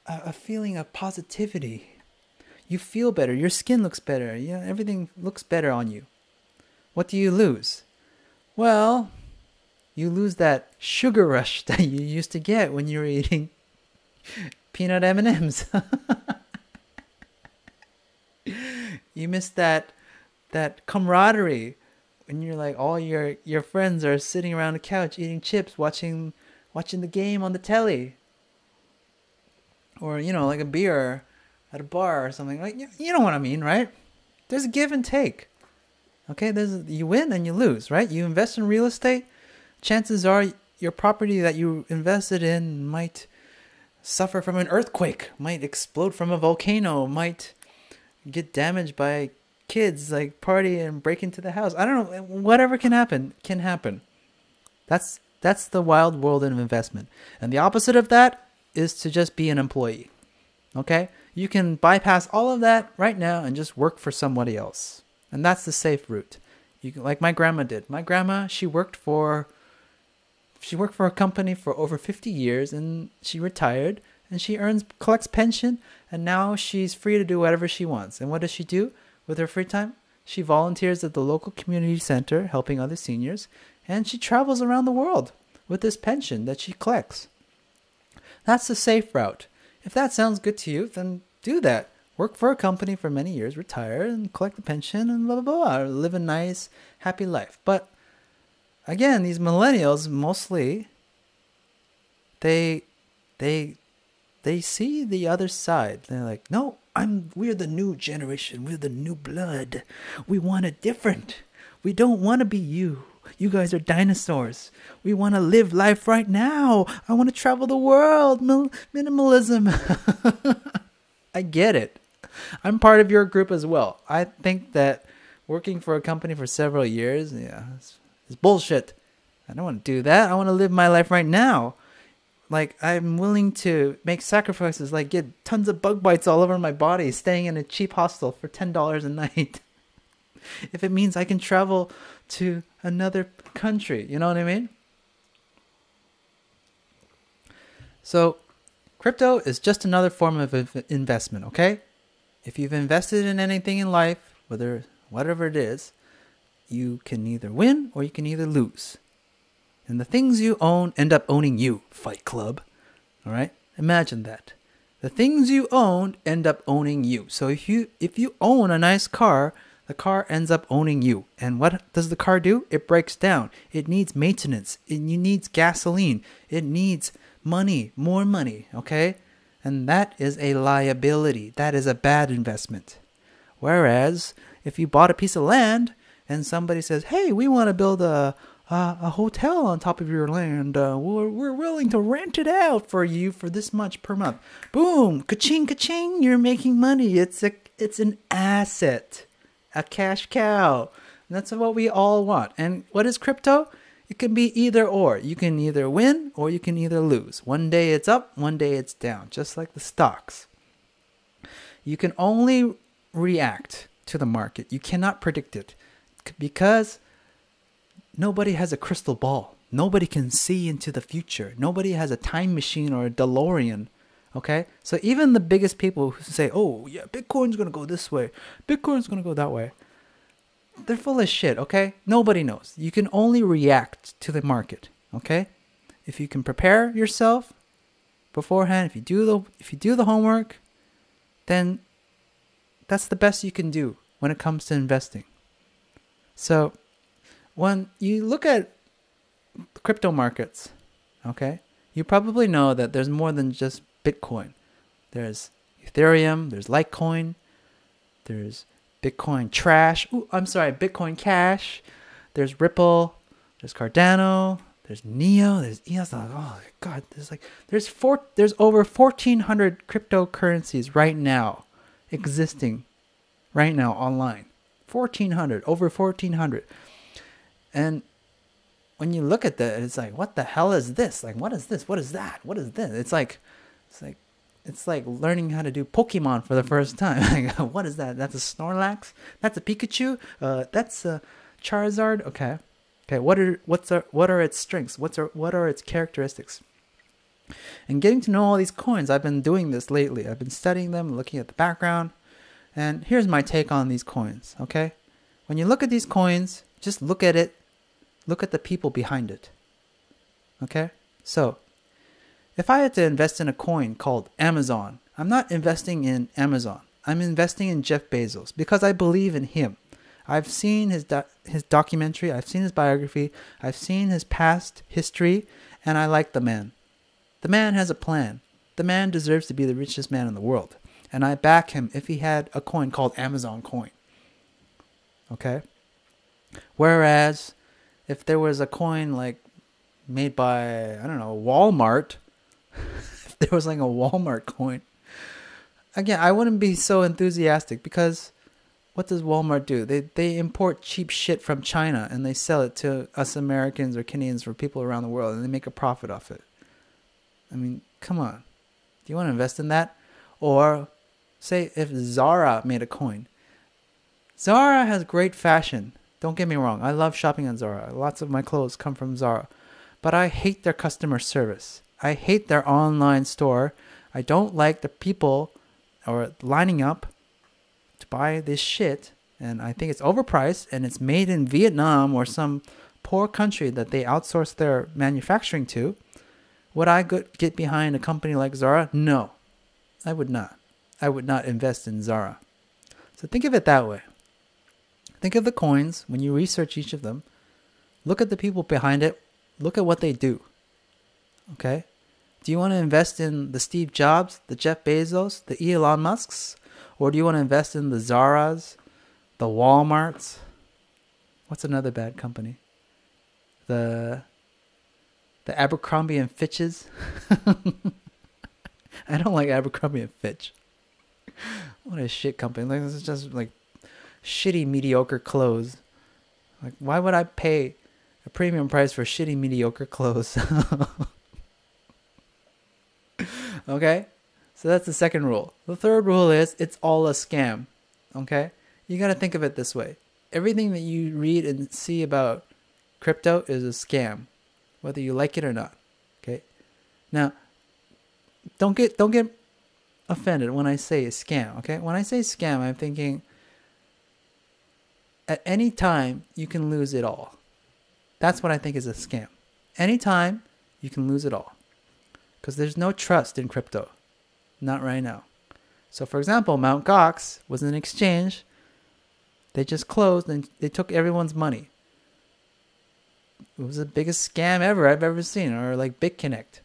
a feeling of positivity. You feel better. Your skin looks better. Everything looks better on you. What do you lose? Well, you lose that sugar rush that you used to get when you were eating peanut M&Ms. You miss that camaraderie when you're like all your friends are sitting around the couch eating chips, watching the game on the telly, or like a beer at a bar or something. Like you know what I mean, right? There's a give and take. Okay, you win and you lose, right? You invest in real estate, chances are your property that you invested in might suffer from an earthquake, might explode from a volcano, might get damaged by kids like party and break into the house. I don't know, whatever can happen. That's the wild world of investment. And the opposite of that is to just be an employee. Okay? You can bypass all of that right now and just work for somebody else. And that's the safe route. Like my grandma did. My grandma, she worked for a company for over 50 years and she retired and she collects pension, and now she's free to do whatever she wants. And what does she do with her free time? She volunteers at the local community center helping other seniors, and she travels around the world with this pension that she collects. That's the safe route. If that sounds good to you, then do that. Work for a company for many years, retire, and collect the pension, and blah, blah, blah. Live a nice, happy life. But again, these millennials, mostly, they see the other side. They're like, no, we're the new generation. We're the new blood. We want it different. We don't want to be you. You guys are dinosaurs. We want to live life right now. I want to travel the world. Minimalism. I get it. I'm part of your group as well. I think that working for a company for several years, it's bullshit. I don't want to do that. I want to live my life right now. Like, I'm willing to make sacrifices, like get tons of bug bites all over my body, staying in a cheap hostel for $10 a night. If it means I can travel to another country, you know what I mean? So, crypto is just another form of investment, okay? If you've invested in anything in life, whatever it is, you can either win or you can either lose. And the things you own end up owning you, Fight Club. All right? Imagine that. The things you own end up owning you. So if you own a nice car, the car ends up owning you. And what does the car do? It breaks down. It needs maintenance. It needs gasoline. It needs money, more money, okay? And that is a liability. That is a bad investment. Whereas if you bought a piece of land and somebody says, hey, we want to build a hotel on top of your land. We're willing to rent it out for you for this much per month. Boom, ka-ching, ka-ching, you're making money. It's an asset, a cash cow. And that's what we all want. And what is crypto? It can be either or. You can either win or you can either lose. One day it's up, one day it's down, just like the stocks. You can only react to the market. You cannot predict it because nobody has a crystal ball. Nobody can see into the future. Nobody has a time machine or a DeLorean. Okay? So even the biggest people who say, oh, yeah, Bitcoin's going to go this way. Bitcoin's going to go that way. They're full of shit, okay? Nobody knows. You can only react to the market, okay? If you can prepare yourself beforehand, if you do the homework, then that's the best you can do when it comes to investing. So when you look at crypto markets, okay, you probably know that there's more than just Bitcoin. There's Ethereum, there's Litecoin, there's Bitcoin Bitcoin Cash, there's Ripple, there's Cardano, there's Neo, there's EOS. Oh my God, there's over 1,400 cryptocurrencies right now existing right now online. Over 1,400. And when you look at that, it's like, what the hell is this? Like, what is this? What is that? What is this? It's like learning how to do Pokemon for the first time. Like, what is that? That's a Snorlax? That's a Pikachu? That's a Charizard? Okay. What are its strengths? What are its characteristics? And getting to know all these coins, I've been doing this lately. I've been studying them, looking at the background. And here's my take on these coins, okay? When you look at these coins, just look at it. Look at the people behind it. Okay? So, if I had to invest in a coin called Amazon, I'm not investing in Amazon. I'm investing in Jeff Bezos because I believe in him. I've seen his documentary. I've seen his biography. I've seen his past history, and I like the man. The man has a plan. The man deserves to be the richest man in the world. And I back him if he had a coin called Amazon coin. Okay? Whereas, if there was a coin like made by, I don't know, Walmart, if there was like a Walmart coin, again, I wouldn't be so enthusiastic because what does Walmart do? They import cheap shit from China and they sell it to us Americans or Canadians or people around the world and they make a profit off it. I mean, come on. Do you want to invest in that? Or say if Zara made a coin. Zara has great fashion. Don't get me wrong. I love shopping on Zara. Lots of my clothes come from Zara. But I hate their customer service. I hate their online store. I don't like the people or lining up to buy this shit. And I think it's overpriced and it's made in Vietnam or some poor country that they outsource their manufacturing to. Would I get behind a company like Zara? No, I would not. I would not invest in Zara. So think of it that way. Think of the coins when you research each of them. Look at the people behind it. Look at what they do. Okay? Do you want to invest in the Steve Jobs, the Jeff Bezos, the Elon Musks? Or do you want to invest in the Zaras, the Walmarts? What's another bad company? The Abercrombie and Fitches. I don't like Abercrombie and Fitch. What a shit company. Like, this is just like shitty, mediocre clothes. Like, why would I pay a premium price for shitty, mediocre clothes? Okay? So that's the second rule. The third rule is it's all a scam. Okay? You got to think of it this way. Everything that you read and see about crypto is a scam, whether you like it or not. Okay? Now, don't get offended when I say a scam, okay? When I say scam, I'm thinking at any time you can lose it all. That's what I think is a scam. Anytime you can lose it all. Because there's no trust in crypto. Not right now. So for example, Mt. Gox was an exchange. They just closed and they took everyone's money. It was the biggest scam ever I've ever seen. Or like BitConnect.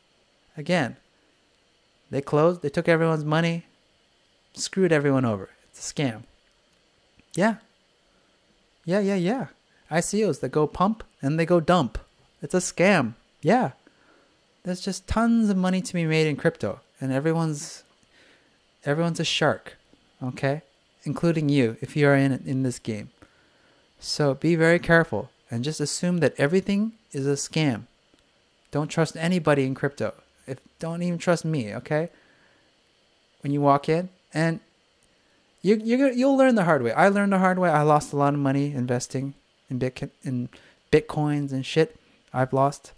Again, they closed, they took everyone's money, screwed everyone over. It's a scam. Yeah. ICOs that go pump and they go dump. It's a scam. Yeah. There's just tons of money to be made in crypto. And everyone's a shark. Okay? Including you, if you are in this game. So be very careful. And just assume that everything is a scam. Don't trust anybody in crypto. Don't even trust me, okay? When you walk in, and you'll learn the hard way. I learned the hard way. I lost a lot of money investing in bitcoins and shit. I've lost.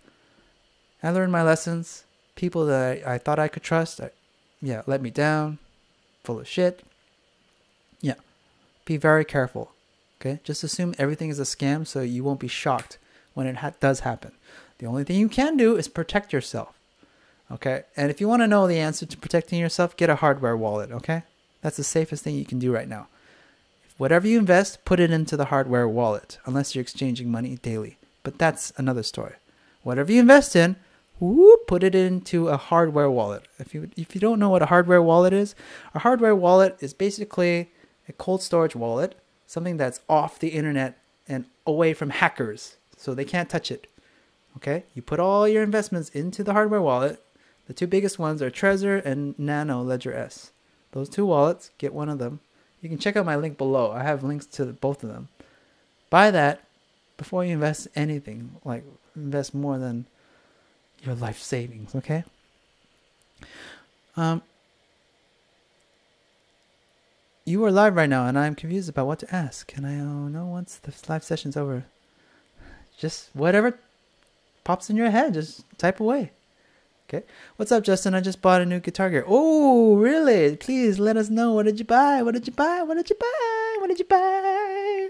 I learned my lessons. People that I thought I could trust, let me down. Full of shit. Yeah, be very careful. Okay, just assume everything is a scam, so you won't be shocked when it does happen. The only thing you can do is protect yourself. Okay, and if you want to know the answer to protecting yourself, get a hardware wallet, okay? That's the safest thing you can do right now. Whatever you invest, put it into the hardware wallet, unless you're exchanging money daily. But that's another story. Whatever you invest in, put it into a hardware wallet. If you don't know what a hardware wallet is, a hardware wallet is basically a cold storage wallet, something that's off the internet and away from hackers, so they can't touch it. Okay? You put all your investments into the hardware wallet. The two biggest ones are Trezor and Nano Ledger S. Those two wallets, get one of them. You can check out my link below. I have links to both of them. Buy that before you invest anything. Like, invest more than your life savings, okay? You are live right now, and I'm confused about what to ask. And I don't know once the live session's over. Just whatever pops in your head, just type away. Okay? Okay. What's up, Justin? I just bought a new Guitar Gear. Oh, really? Please let us know. What did you buy? What did you buy? What did you buy? What did you buy?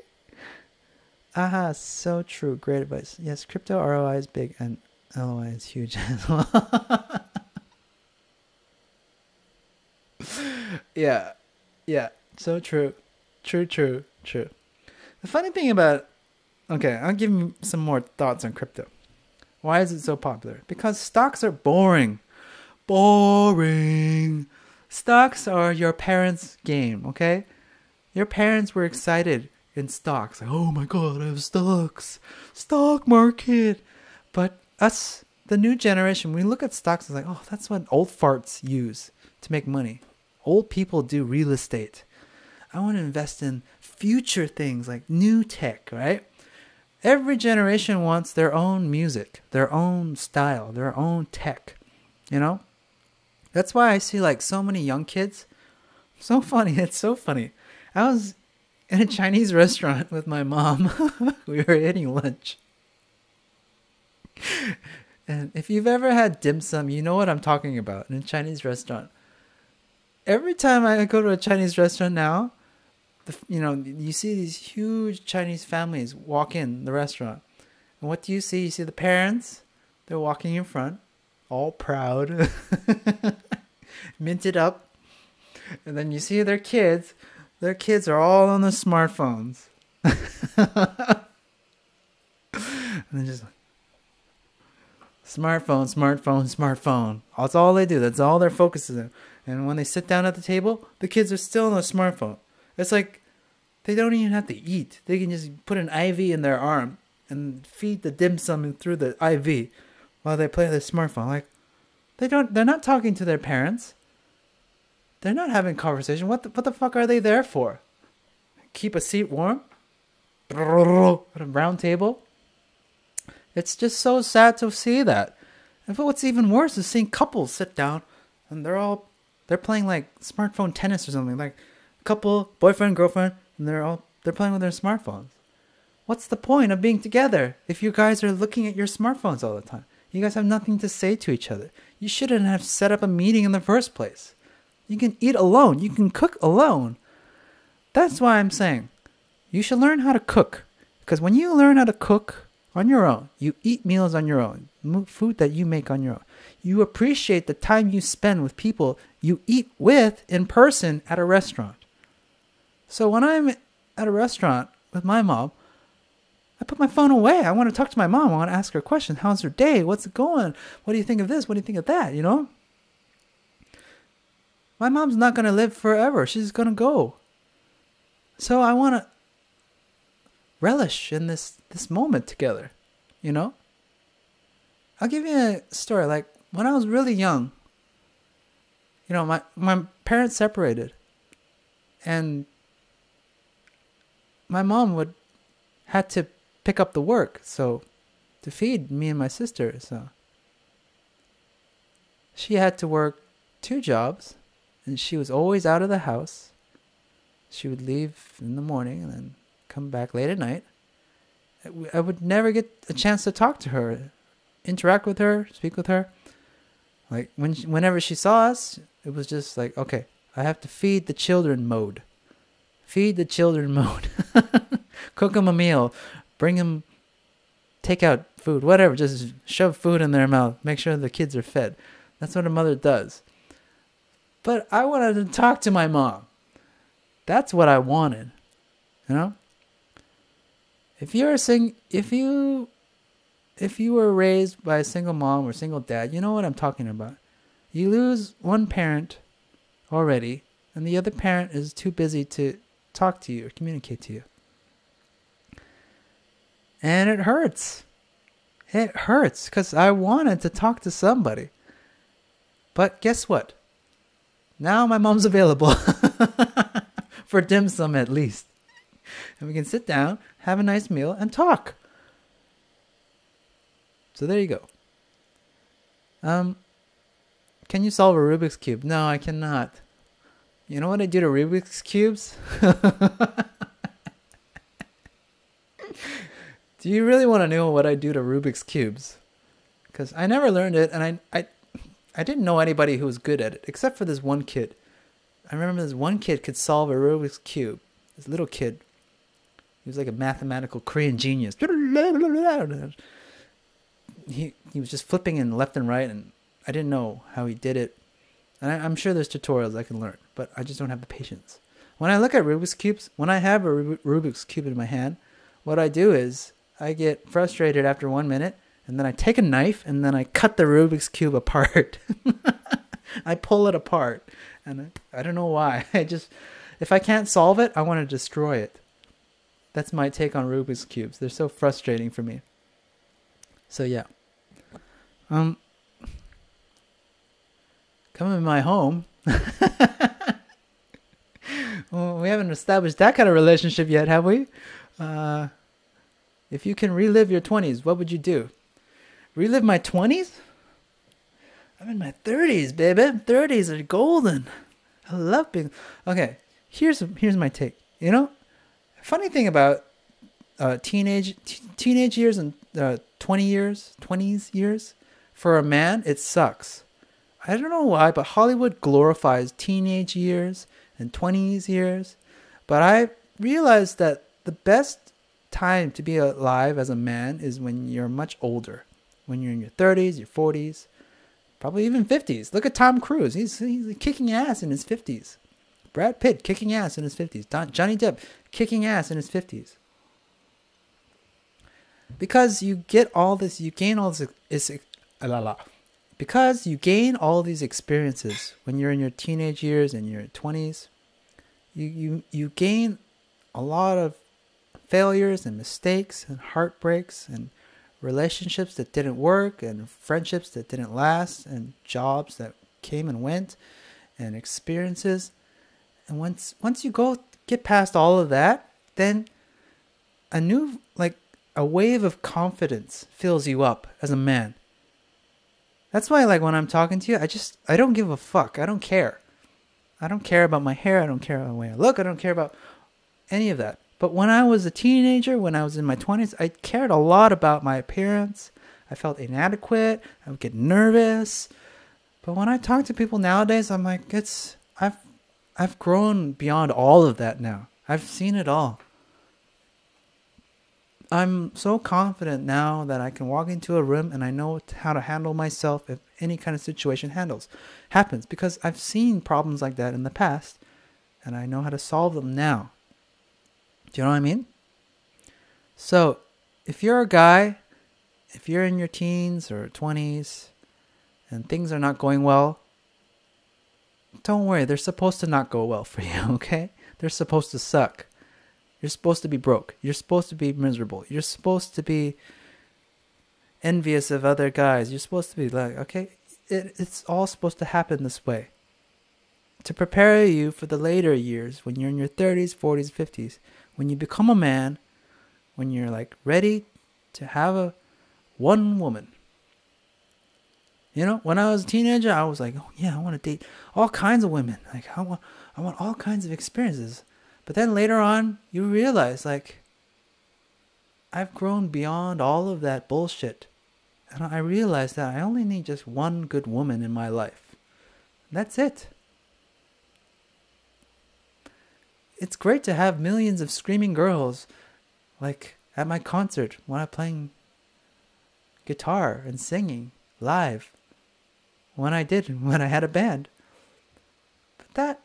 Aha, so true. Great advice. Yes, crypto ROI is big and LOI is huge as well. Yeah. Yeah. So true. True, true, true. The funny thing about... Okay, I'll give you some more thoughts on crypto. Why is it so popular? Because stocks are boring. Boring. Stocks are your parents' game, okay? Your parents were excited in stocks. Like, oh my god, I have stocks. Stock market. But us, the new generation, when we look at stocks, it's like, oh, that's what old farts use to make money. Old people do real estate. I want to invest in future things like new tech, right? Every generation wants their own music, their own style, their own tech, you know? That's why I see like so many young kids. So funny. It's so funny. I was in a Chinese restaurant with my mom. We were eating lunch. And if you've ever had dim sum, you know what I'm talking about in a Chinese restaurant. Every time I go to a Chinese restaurant now, you see these huge Chinese families walk in the restaurant. And what do you see? You see the parents. They're walking in front, all proud, minted up. And then you see their kids. Their kids are all on their smartphones. And then just smartphone, smartphone, smartphone. That's all they do. That's all their focus is on. And when they sit down at the table, the kids are still on their smartphone. It's like they don't even have to eat. They can just put an IV in their arm and feed the dim sum through the IV while they play their smartphone. Like they're not talking to their parents. They're not having conversation. What the fuck are they there for? Keep a seat warm? At a round table? It's just so sad to see that. And what's even worse is seeing couples sit down and they're playing like smartphone tennis or something. Like couple, boyfriend, girlfriend, and they're playing with their smartphones. What's the point of being together if you guys are looking at your smartphones all the time? You guys have nothing to say to each other. You shouldn't have set up a meeting in the first place. You can eat alone. You can cook alone. That's why I'm saying you should learn how to cook. Because when you learn how to cook on your own, you eat meals on your own, food that you make on your own. You appreciate the time you spend with people you eat with in person at a restaurant. So when I'm at a restaurant with my mom, I put my phone away. I want to talk to my mom. I want to ask her questions. How's her day? What's it going? What do you think of this? What do you think of that? You know? My mom's not going to live forever. She's going to go. So I want to relish in this moment together. You know? I'll give you a story. Like when I was really young, you know, my parents separated. And my mom had to pick up the work, so to feed me and my sister. So she had to work 2 jobs, and she was always out of the house. She would leave in the morning and then come back late at night. I would never get a chance to talk to her, interact with her, speak with her. Like whenever she saw us, it was just like, okay, I have to feed the children mode. Feed the children mode. Cook them a meal. Bring them takeout food. Whatever. Just shove food in their mouth. Make sure the kids are fed. That's what a mother does. But I wanted to talk to my mom. That's what I wanted. You know? If you were raised by a single mom or single dad, you know what I'm talking about. You lose one parent already, and the other parent is too busy to talk to you or communicate to you. And it hurts. It hurts because I wanted to talk to somebody. But guess what? Now my mom's available for dim sum at least. And we can sit down, have a nice meal, and talk. So there you go. Can you solve a Rubik's Cube? No, I cannot. You know what I do to Rubik's Cubes? Do you really want to know what I do to Rubik's Cubes? Because I never learned it, and I didn't know anybody who was good at it, except for this one kid. I remember this one kid could solve a Rubik's Cube. This little kid. He was like a mathematical Korean genius. He was just flipping in left and right, and I didn't know how he did it. And I'm sure there's tutorials I can learn, but I just don't have the patience. When I look at Rubik's Cubes, when I have a Rubik's Cube in my hand, what I do is I get frustrated after 1 minute, and then I take a knife, and then I cut the Rubik's Cube apart. I pull it apart, and I don't know why. If I can't solve it, I want to destroy it. That's my take on Rubik's Cubes. They're so frustrating for me. So yeah. Come in my home. Well, we haven't established that kind of relationship yet, have we? If you can relive your 20s, what would you do? Relive my 20s? I'm in my 30s, baby. 30s are golden. I love being... Okay, here's my take. You know, funny thing about teenage years and 20s years, for a man, it sucks. I don't know why, but Hollywood glorifies teenage years and 20s years. But I realized that the best time to be alive as a man is when you're much older. When you're in your 30s, your 40s, probably even 50s. Look at Tom Cruise. He's kicking ass in his 50s. Brad Pitt kicking ass in his 50s. Johnny Depp kicking ass in his 50s. Because you gain all these experiences when you're in your teenage years and your 20s. You gain a lot of failures and mistakes and heartbreaks and relationships that didn't work and friendships that didn't last and jobs that came and went and experiences. And once you get past all of that, then a wave of confidence fills you up as a man. That's why, like, when I'm talking to you, I don't give a fuck. I don't care. I don't care about my hair. I don't care about the way I look. I don't care about any of that. But when I was a teenager, when I was in my 20s, I cared a lot about my appearance. I felt inadequate. I would get nervous. But when I talk to people nowadays, I'm like, I've grown beyond all of that now. I've seen it all. I'm so confident now that I can walk into a room and I know how to handle myself if any kind of situation happens, because I've seen problems like that in the past and I know how to solve them now. Do you know what I mean? So if you're a guy, if you're in your teens or 20s and things are not going well, don't worry. They're supposed to not go well for you, okay? They're supposed to suck. You're supposed to be broke. You're supposed to be miserable. You're supposed to be envious of other guys. You're supposed to be like, okay, it's all supposed to happen this way. To prepare you for the later years, when you're in your 30s, 40s, 50s, when you become a man, when you're like ready to have one woman. You know, when I was a teenager, I was like, oh yeah, I want to date all kinds of women. Like I want all kinds of experiences. But then later on, you realize, like, I've grown beyond all of that bullshit. And I realized that I only need just one good woman in my life. That's it. It's great to have millions of screaming girls, like, at my concert when I'm playing guitar and singing live. When I had a band. But that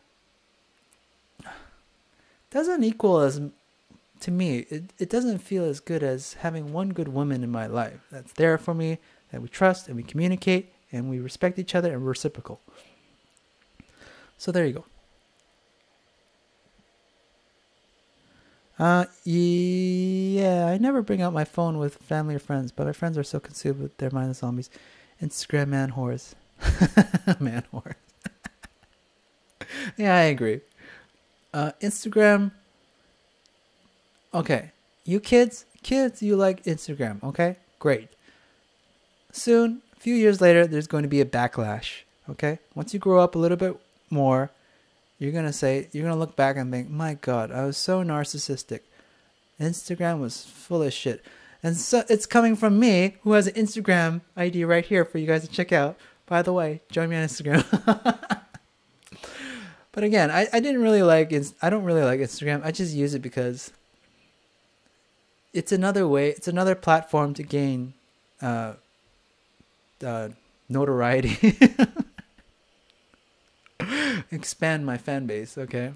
doesn't equal as, to me, it doesn't feel as good as having one good woman in my life that's there for me, that we trust and we communicate and we respect each other and we're reciprocal. So there you go. Yeah, I never bring out my phone with family or friends, but my friends are so consumed with their mindless zombies. Instagram man whores. Man whores. Yeah, I agree. Instagram. Okay, you kids, you like Instagram, okay? Great. Soon, a few years later, there's going to be a backlash, okay? Once you grow up a little bit more, you're going to look back and think, my God, I was so narcissistic. Instagram was full of shit. And so it's coming from me, who has an Instagram ID right here for you guys to check out. By the way, join me on Instagram. But again, I didn't really like I don't really like Instagram. I just use it because it's another way, it's another platform to gain notoriety. Expand my fan base, okay?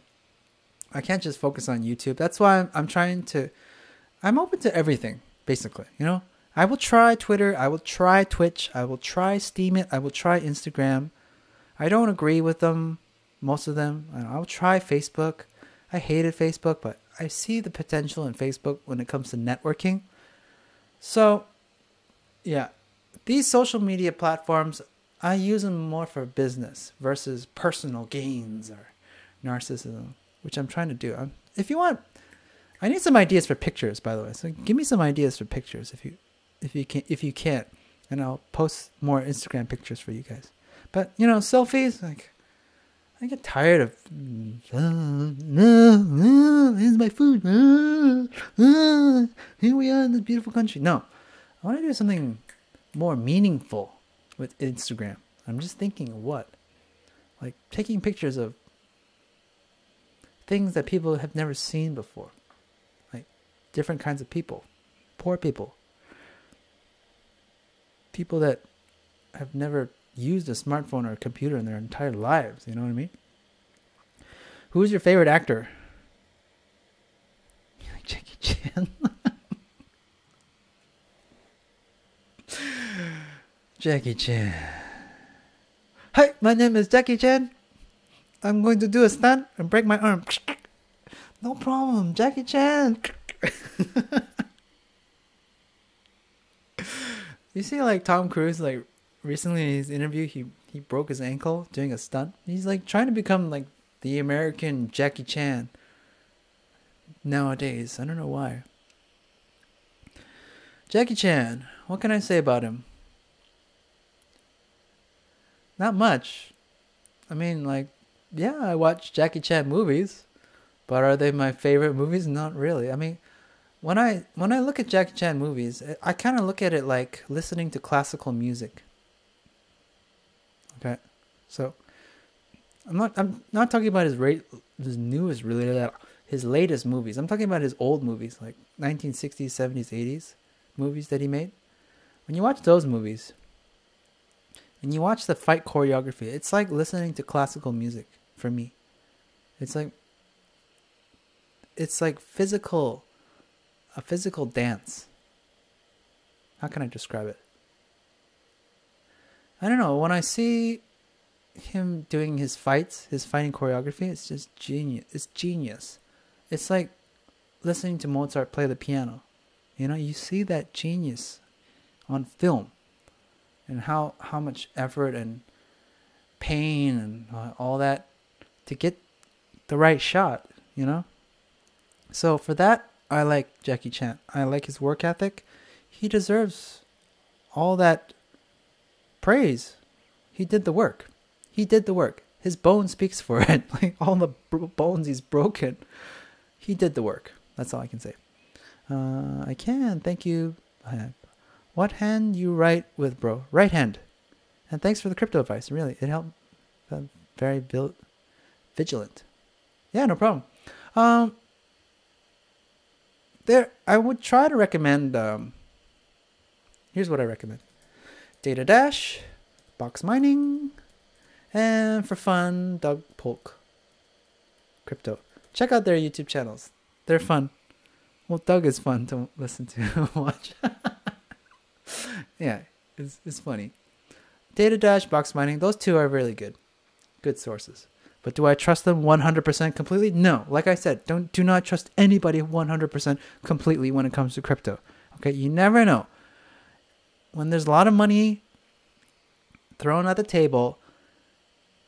I can't just focus on YouTube. That's why I'm open to everything, basically, you know? I will try Twitter, I will try Twitch, I will try Steemit, I will try Instagram. I don't agree with them, most of them. I'll try Facebook. I hated Facebook, but I see the potential in Facebook when it comes to networking. So, yeah, these social media platforms, I use them more for business versus personal gains or narcissism, which I'm trying to do. If you want, I need some ideas for pictures, by the way. So give me some ideas for pictures if you can't, and I'll post more Instagram pictures for you guys. But you know, selfies, like I get tired of. Here's my food. Here we are in this beautiful country. No, I want to do something more meaningful with Instagram. I'm just thinking of what, like taking pictures of things that people have never seen before, like different kinds of people, poor people, people that have never used a smartphone or a computer in their entire lives. You know what I mean? Who's your favorite actor? You like Jackie Chan? Jackie Chan. Hi, my name is Jackie Chan. I'm going to do a stunt and break my arm. No problem, Jackie Chan. You see, like Tom Cruise, like recently in his interview, he broke his ankle doing a stunt. He's like trying to become like the American Jackie Chan nowadays. I don't know why. Jackie Chan, what can I say about him? Not much. I mean, like, yeah, I watch Jackie Chan movies, but are they my favorite movies? Not really. I mean, when I look at Jackie Chan movies, I kind of look at it like listening to classical music. Okay, so I'm not talking about his latest movies. I'm talking about his old movies, like 1960s, 70s, 80s movies that he made. When you watch those movies, and you watch the fight choreography, it's like listening to classical music for me. It's like a physical dance. How can I describe it? I don't know. When I see him doing his fighting choreography, it's just genius. It's genius. It's like listening to Mozart play the piano. You know, you see that genius on film. And how much effort and pain and all that to get the right shot, you know? So for that, I like Jackie Chan. I like his work ethic. He deserves all that praise. He did the work. His bone speaks for it. Like all the bones he's broken. He did the work. That's all I can say. I can. Thank you. What hand you write with, bro? Right hand. And thanks for the crypto advice. Really, it helped. I'm very vigilant. Yeah, no problem. I would try to recommend. Here's what I recommend: Data Dash, Box Mining, and for fun, Doug Polk. Crypto. Check out their YouTube channels. They're fun. Well, Doug is fun to listen to, watch. Yeah, it's funny. Data Dash, Box Mining, those two are really good sources. But do I trust them 100% completely? No. Like I said, do not trust anybody 100% completely when it comes to crypto. Okay, you never know. When there's a lot of money thrown at the table,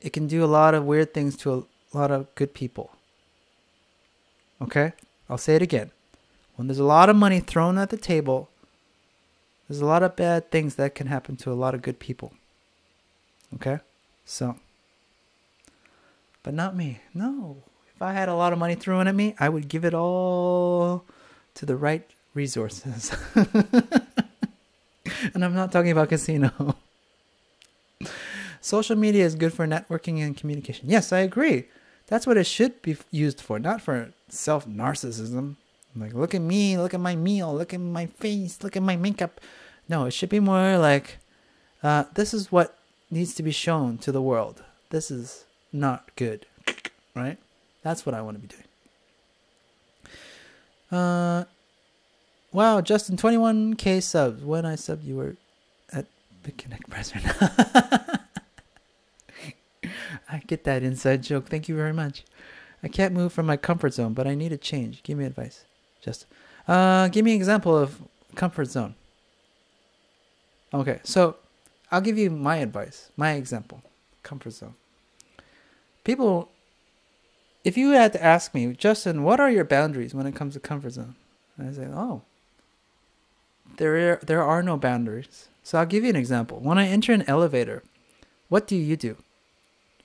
it can do a lot of weird things to a lot of good people. Okay? I'll say it again. When there's a lot of money thrown at the table, there's a lot of bad things that can happen to a lot of good people. Okay? So. But not me. No. If I had a lot of money thrown at me, I would give it all to the right resources. And I'm not talking about casino. social media is good for networking and communication. Yes, I agree. That's what it should be used for, not for self-narcissism. Like, look at me, look at my meal, look at my face, look at my makeup. No, it should be more like, this is what needs to be shown to the world. This is not good, right? That's what I want to be doing. Wow, Justin, 21K subs. When I subbed, you were at Big Connect Press right now. I get that inside joke. Thank you very much. I can't move from my comfort zone, but I need a change. Give me advice. Just give me an example of comfort zone. Okay, so I'll give you my advice, my example. Comfort zone. People, if you had to ask me, Justin, what are your boundaries when it comes to comfort zone? And I say, oh, there are no boundaries. So I'll give you an example. When I enter an elevator, what do you do?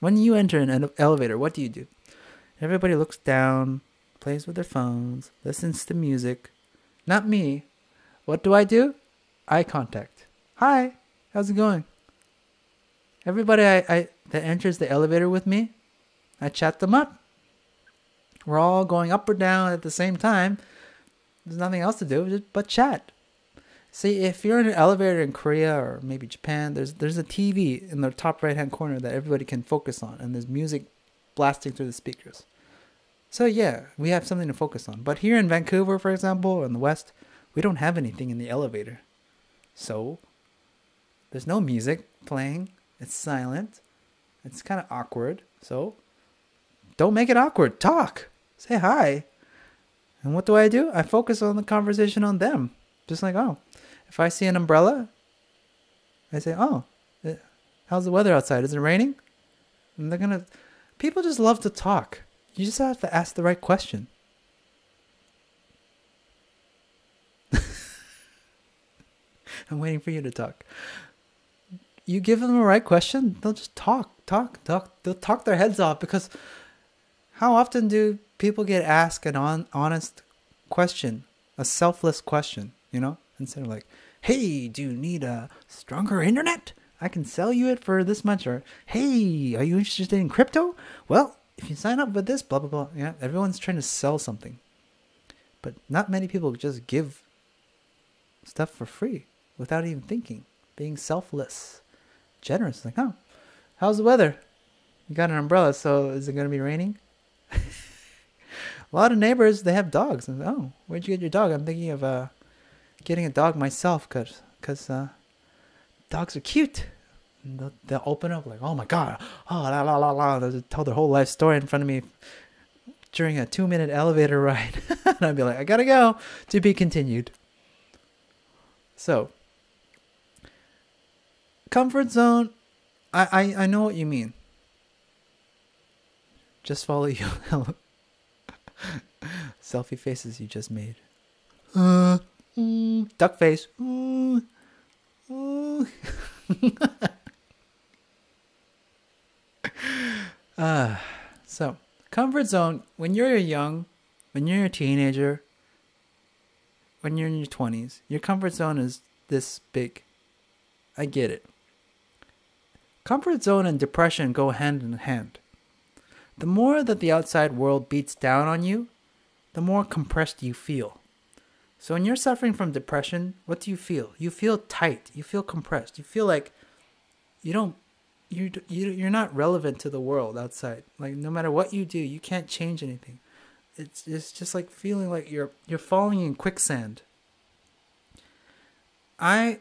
When you enter an elevator, what do you do? Everybody looks down, plays with their phones, listens to music. Not me. What do? Eye contact. Hi, how's it going? Everybody that enters the elevator with me, I chat them up. We're all going up or down at the same time. There's nothing else to do but chat. See, if you're in an elevator in Korea or maybe Japan, there's a TV in the top right-hand corner that everybody can focus on, and there's music blasting through the speakers. So yeah, we have something to focus on. But here in Vancouver, for example, in the West, we don't have anything in the elevator. So there's no music playing. It's silent. It's kind of awkward. So don't make it awkward. Talk. Say hi. And what do? I focus on the conversation on them. Just like, oh, if I see an umbrella, I say, oh, how's the weather outside? Is it raining? And people just love to talk. You just have to ask the right question. I'm waiting for you to talk. You give them the right question, they'll just talk. They'll talk their heads off, because how often do people get asked an honest question, a selfless question, instead of like, hey, do you need a stronger internet? I can sell you it for this much. Or, hey, are you interested in crypto? Well, if you sign up with this, blah, blah, blah. Yeah, everyone's trying to sell something. But not many people just give stuff for free without even thinking. Being selfless. Generous. Like, oh, how's the weather? You got an umbrella, so is it going to be raining? A lot of neighbors, they have dogs. And, oh, where'd you get your dog? I'm thinking of getting a dog myself, because dogs are cute. And they'll open up like, oh my God, oh la la la la. They'll tell their whole life story in front of me during a 2-minute elevator ride. And I'd be like, I gotta go. To be continued. So, comfort zone, I know what you mean. Just follow you. Selfie faces you just made. Duck face. So, comfort zone, when you're young, when you're a teenager, when you're in your 20s, your comfort zone is this big. I get it. Comfort zone and depression go hand in hand. The more that the outside world beats down on you, the more compressed you feel. So when you're suffering from depression, what do you feel? You feel tight. You feel compressed. You feel like you're not relevant to the world outside. Like no matter what you do, you can't change anything. It's just like feeling like you're falling in quicksand. I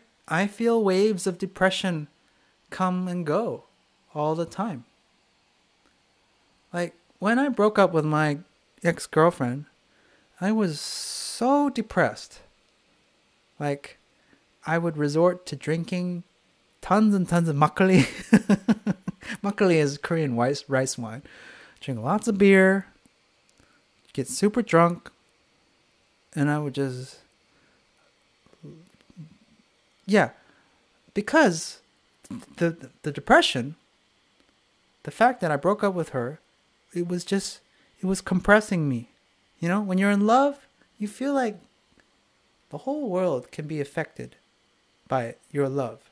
feel waves of depression come and go all the time. Like when I broke up with my ex-girlfriend, I was so depressed. Like I would resort to drinking tons and tons of makgeolli. Makgeolli is Korean rice wine. Drink lots of beer, get super drunk, and I would just... Yeah, because the depression, the fact that I broke up with her, it was compressing me. You know, when you're in love, you feel like the whole world can be affected by your love,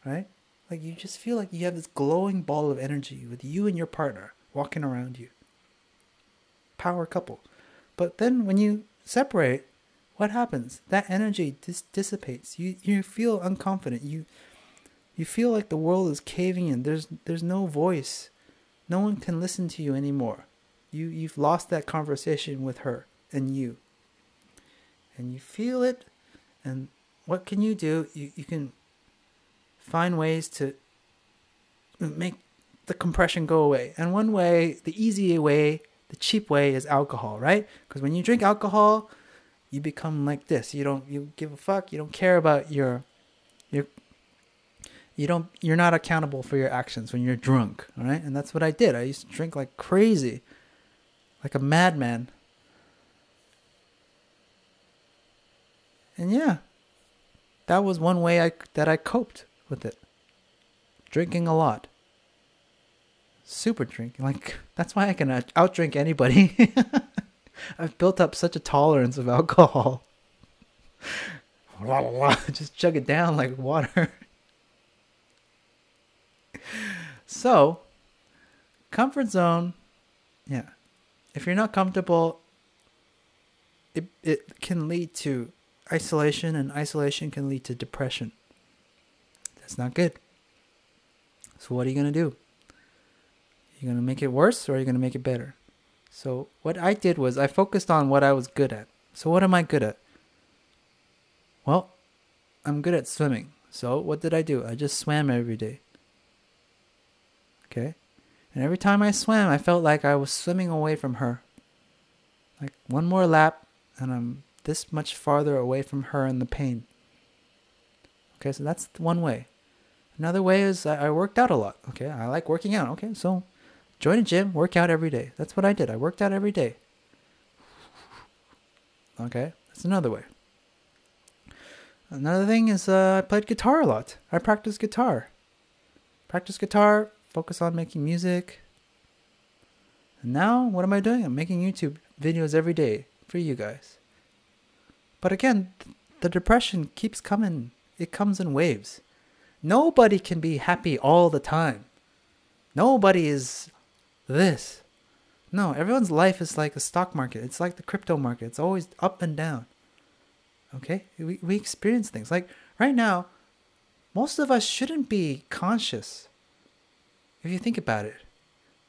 right? Like you just feel like you have this glowing ball of energy with you and your partner walking around you. Power couple. But then when you separate, what happens? That energy dissipates. You feel unconfident. You feel like the world is caving in. There's no voice. No one can listen to you anymore. You've lost that conversation with her and you. And you feel it, and what can you do? You can find ways to make the compression go away. And one way, the easy way, the cheap way is alcohol, right? Because when you drink alcohol, you become like this. You give a fuck. You don't care about you're not accountable for your actions when you're drunk, all right? And that's what I did. I used to drink like crazy, like a madman. And yeah, that was one way that I coped with it. Drinking a lot. Super drinking. Like, that's why I can outdrink anybody. I've built up such a tolerance of alcohol. Just chug it down like water. So, comfort zone, yeah. If you're not comfortable, it can lead to isolation, and isolation can lead to depression. That's not good. So what are you going to do? You're going to make it worse, or are you going to make it better? So what I did was I focused on what I was good at. So what am I good at? Well, I'm good at swimming. So what did I do? I just swam every day. Okay? And every time I swam, I felt like I was swimming away from her. Like one more lap, and I'm this much farther away from her and the pain. Okay, so that's one way. Another way is I worked out a lot. Okay, I like working out. Okay, so join a gym, work out every day. That's what I did. I worked out every day. Okay, that's another way. Another thing is I played guitar a lot. I practiced guitar. Focus on making music. And now, what am I doing? I'm making YouTube videos every day for you guys. But again, the depression keeps coming. It comes in waves. Nobody can be happy all the time. Nobody is this. No, everyone's life is like a stock market. It's like the crypto market. It's always up and down. Okay? We experience things. Like right now, most of us shouldn't be conscious. If you think about it.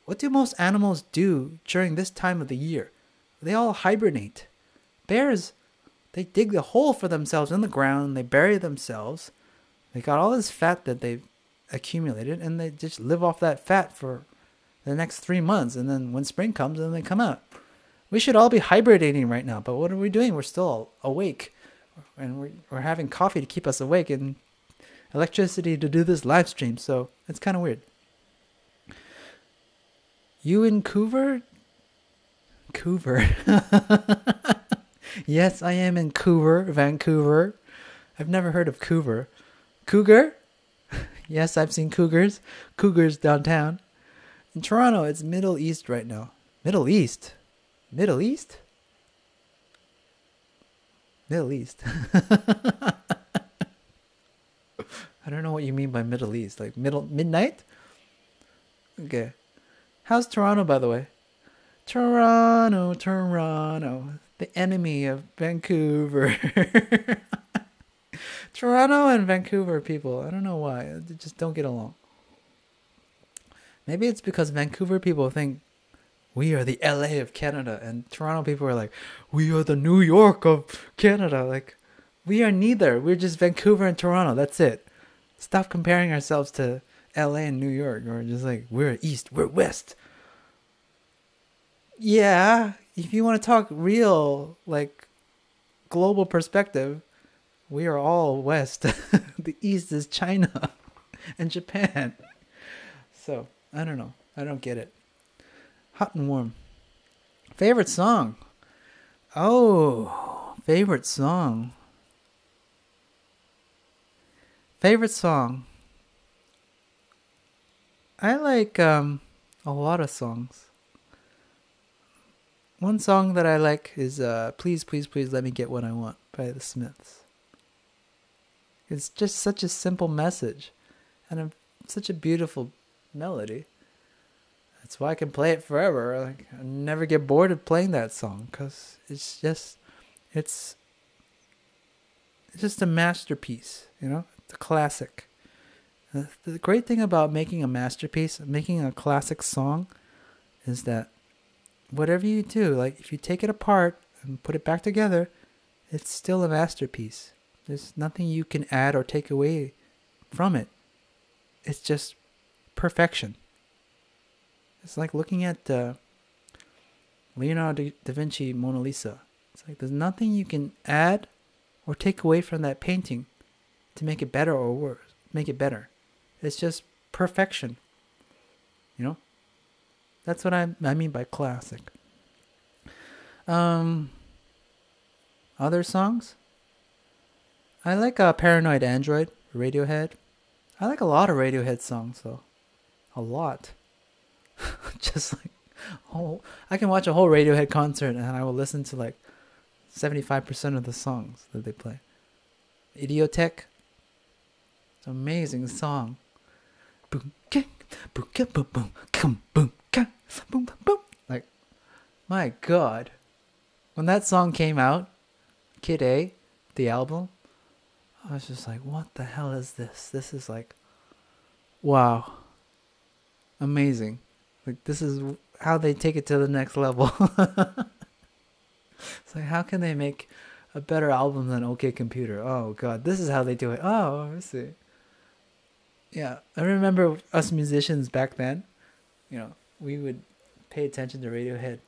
What do most animals do during this time of the year? They all hibernate. Bears, they dig a hole for themselves in the ground. They bury themselves. They got all this fat that they've accumulated, and they just live off that fat for the next 3 months. And then when spring comes, then they come out. We should all be hibernating right now. But what are we doing? We're still awake. And we're having coffee to keep us awake and electricity to do this live stream. So it's kind of weird. You in Vancouver? Yes, I am in Vancouver. I've never heard of Cougar. Cougar? Yes, I've seen cougars. Cougars downtown. In Toronto, it's Middle East right now. Middle East? Middle East? Middle East. I don't know what you mean by Middle East. Like midnight? Okay. How's Toronto, by the way? Toronto. The enemy of Vancouver. Toronto and Vancouver people, I don't know why. They just don't get along. Maybe it's because Vancouver people think we are the LA of Canada, and Toronto people are like, we are the New York of Canada. Like, we are neither. We're just Vancouver and Toronto. That's it. Stop comparing ourselves to LA and New York. Or just like, we're East, we're West. Yeah, if you want to talk real, like, global perspective, we are all West. The East is China and Japan. So, I don't know. I don't get it. Hot and warm. Favorite song? Oh, favorite song. Favorite song. I like a lot of songs. One song that I like is Please, Please, Please Let Me Get What I Want by the Smiths. It's just such a simple message. And such a beautiful melody. That's why I can play it forever. Like I never get bored of playing that song because it's just a masterpiece. You know, it's a classic. The great thing about making a masterpiece, making a classic song, is that whatever you do, like if you take it apart and put it back together, it's still a masterpiece. There's nothing you can add or take away from it. It's just perfection. It's like looking at Leonardo da Vinci Mona Lisa. It's like there's nothing you can add or take away from that painting to make it better or worse. Make it better. It's just perfection. You know? That's what I mean by classic. Other songs? I like Paranoid Android, Radiohead. I like a lot of Radiohead songs though. A lot. Just like I can watch a whole Radiohead concert and I will listen to like 75% of the songs that they play. Idiotech. It's an amazing song. Boom, boom, boom, boom, boom, boom, boom, boom. Like, my God. When that song came out, Kid A, the album, I was just like, what the hell is this? This is like, wow. Amazing. Like, this is how they take it to the next level. It's like, how can they make a better album than OK Computer? Oh, God, this is how they do it. Oh, I see. Yeah, I remember us musicians back then, you know, we would pay attention to Radiohead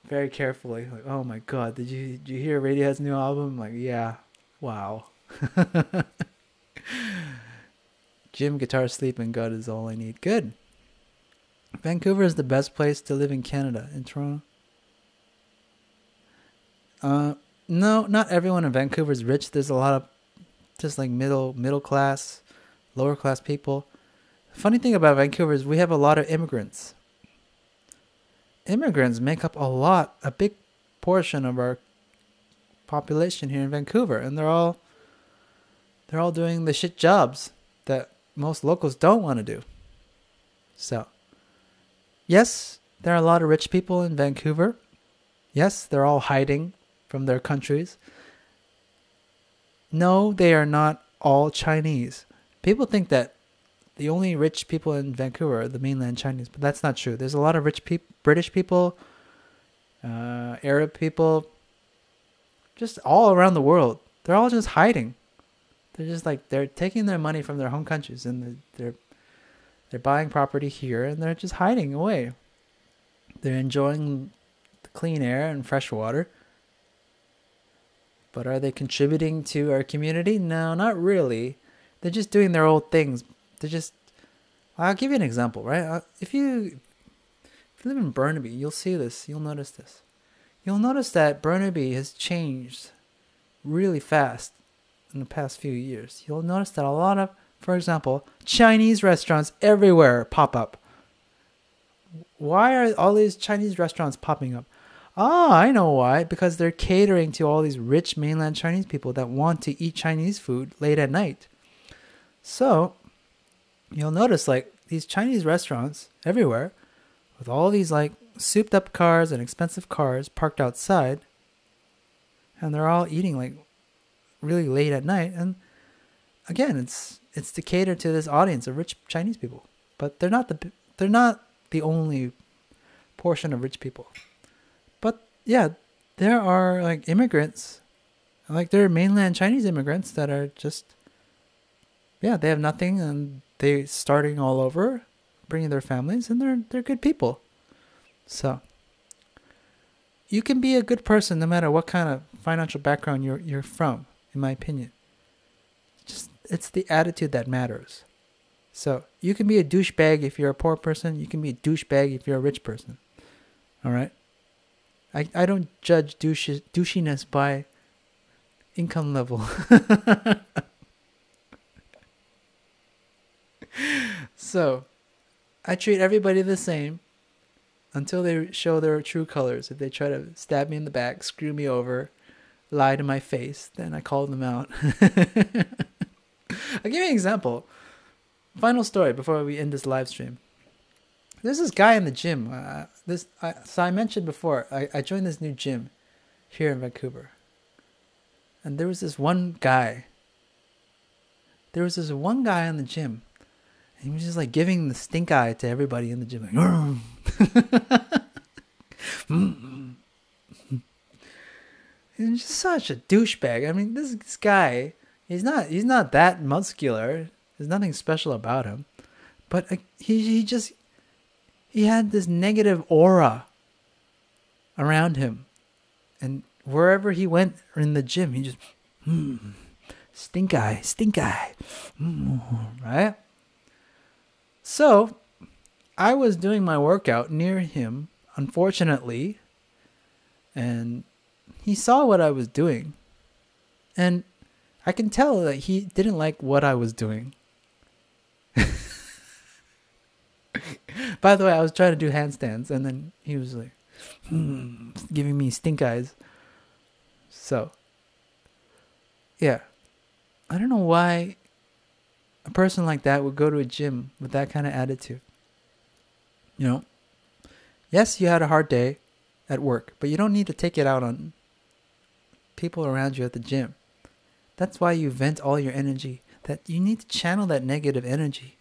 very carefully. Like, oh my God, did you hear Radiohead's new album? Like, yeah, wow. Gym, guitar, sleep, and God is all I need. Good. Vancouver is the best place to live in Canada. In Toronto? No, not everyone in Vancouver is rich. There's a lot of just like middle class, lower class people. The funny thing about Vancouver is we have a lot of immigrants. Immigrants make up a big portion of our population here in Vancouver, and they're all doing the shit jobs that most locals don't want to do. So, yes, there are a lot of rich people in Vancouver. Yes, they're all hiding from their countries. No, they are not all Chinese. People think that the only rich people in Vancouver are the mainland Chinese, but that's not true. There's a lot of rich British people, Arab people, just all around the world. They're all just hiding. They're just like, they're taking their money from their home countries and they're buying property here and they're just hiding away. They're enjoying the clean air and fresh water. But are they contributing to our community? No, not really. They're just doing their old things. I'll give you an example, right? If you live in Burnaby, you'll see this. You'll notice this. You'll notice that Burnaby has changed really fast in the past few years. You'll notice that a lot of, for example, Chinese restaurants everywhere pop up. Why are all these Chinese restaurants popping up? Oh, I know why. Because they're catering to all these rich mainland Chinese people that want to eat Chinese food late at night. So, you'll notice like these Chinese restaurants everywhere with all these like souped up cars and expensive cars parked outside. And they're all eating like really late at night. And again, it's to cater to this audience of rich Chinese people. But they're not the only portion of rich people. But yeah, there are like immigrants, like there are mainland Chinese immigrants that are just, yeah, they have nothing and they're starting all over, bringing their families, and they're good people. So you can be a good person no matter what kind of financial background you're from, in my opinion. Just it's the attitude that matters. So you can be a douchebag if you're a poor person. You can be a douchebag if you're a rich person. All right. I don't judge douchiness by income level. So, I treat everybody the same until they show their true colors. If they try to stab me in the back, screw me over, lie to my face, then I call them out. I'll give you an example. Final story before we end this live stream. There's this guy in the gym. So I mentioned before, I joined this new gym here in Vancouver. And there was this one guy. There was this one guy in the gym. And he was just like giving the stink eye to everybody in the gym. Like, he's just such a douchebag. I mean, this guy, he's not that muscular. There's nothing special about him. But he had this negative aura around him. And wherever he went in the gym, he just, stink eye, right? So, I was doing my workout near him, unfortunately, and he saw what I was doing. And I can tell that he didn't like what I was doing. By the way, I was trying to do handstands, and then he was like, giving me stink eyes. So, yeah. I don't know why a person like that would go to a gym with that kind of attitude. You know? Yes, you had a hard day at work, but you don't need to take it out on people around you at the gym. That's why you vent all your energy. That you need to channel that negative energy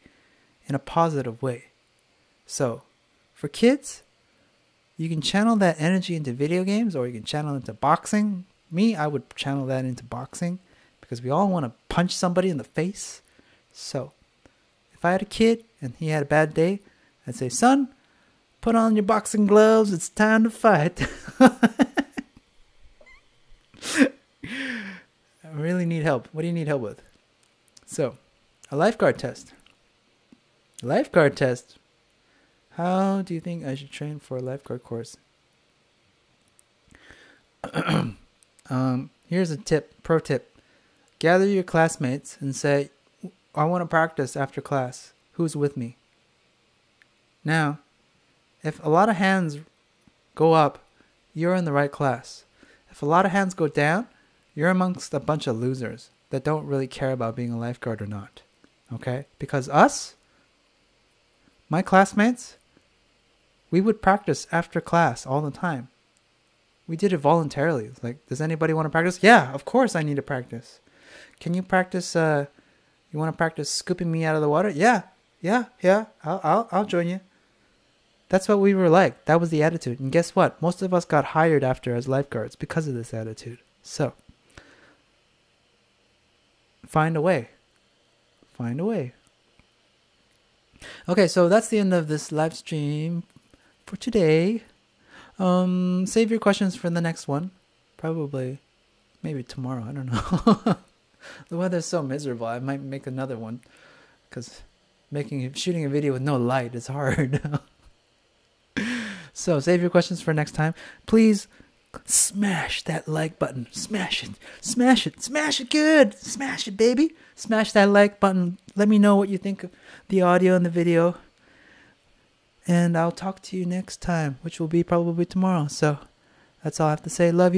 in a positive way. So, for kids, you can channel that energy into video games, or you can channel it into boxing. Me, I would channel that into boxing because we all want to punch somebody in the face. So, if I had a kid and he had a bad day, I'd say, son, put on your boxing gloves. It's time to fight. I really need help. What do you need help with? So, a lifeguard test. A lifeguard test. How do you think I should train for a lifeguard course? Here's a tip, pro tip. Gather your classmates and say, I want to practice after class. Who's with me? Now, if a lot of hands go up, you're in the right class. If a lot of hands go down, you're amongst a bunch of losers that don't really care about being a lifeguard or not. Okay? Because us, my classmates, we would practice after class all the time. We did it voluntarily. It's like, does anybody want to practice? Yeah, of course I need to practice. Can you practice, you want to practice scooping me out of the water? Yeah, I'll join you. That's what we were like. That was the attitude. And guess what? Most of us got hired after as lifeguards because of this attitude. So, find a way. Find a way. Okay, so that's the end of this live stream for today. Save your questions for the next one. Probably, maybe tomorrow. I don't know. The weather's so miserable. I might make another one because shooting a video with no light is hard. So save your questions for next time. Please smash that like button. Smash it. Smash it. Smash it good. Smash it, baby. Smash that like button. Let me know what you think of the audio and the video. And I'll talk to you next time, which will be probably tomorrow. So that's all I have to say. Love you.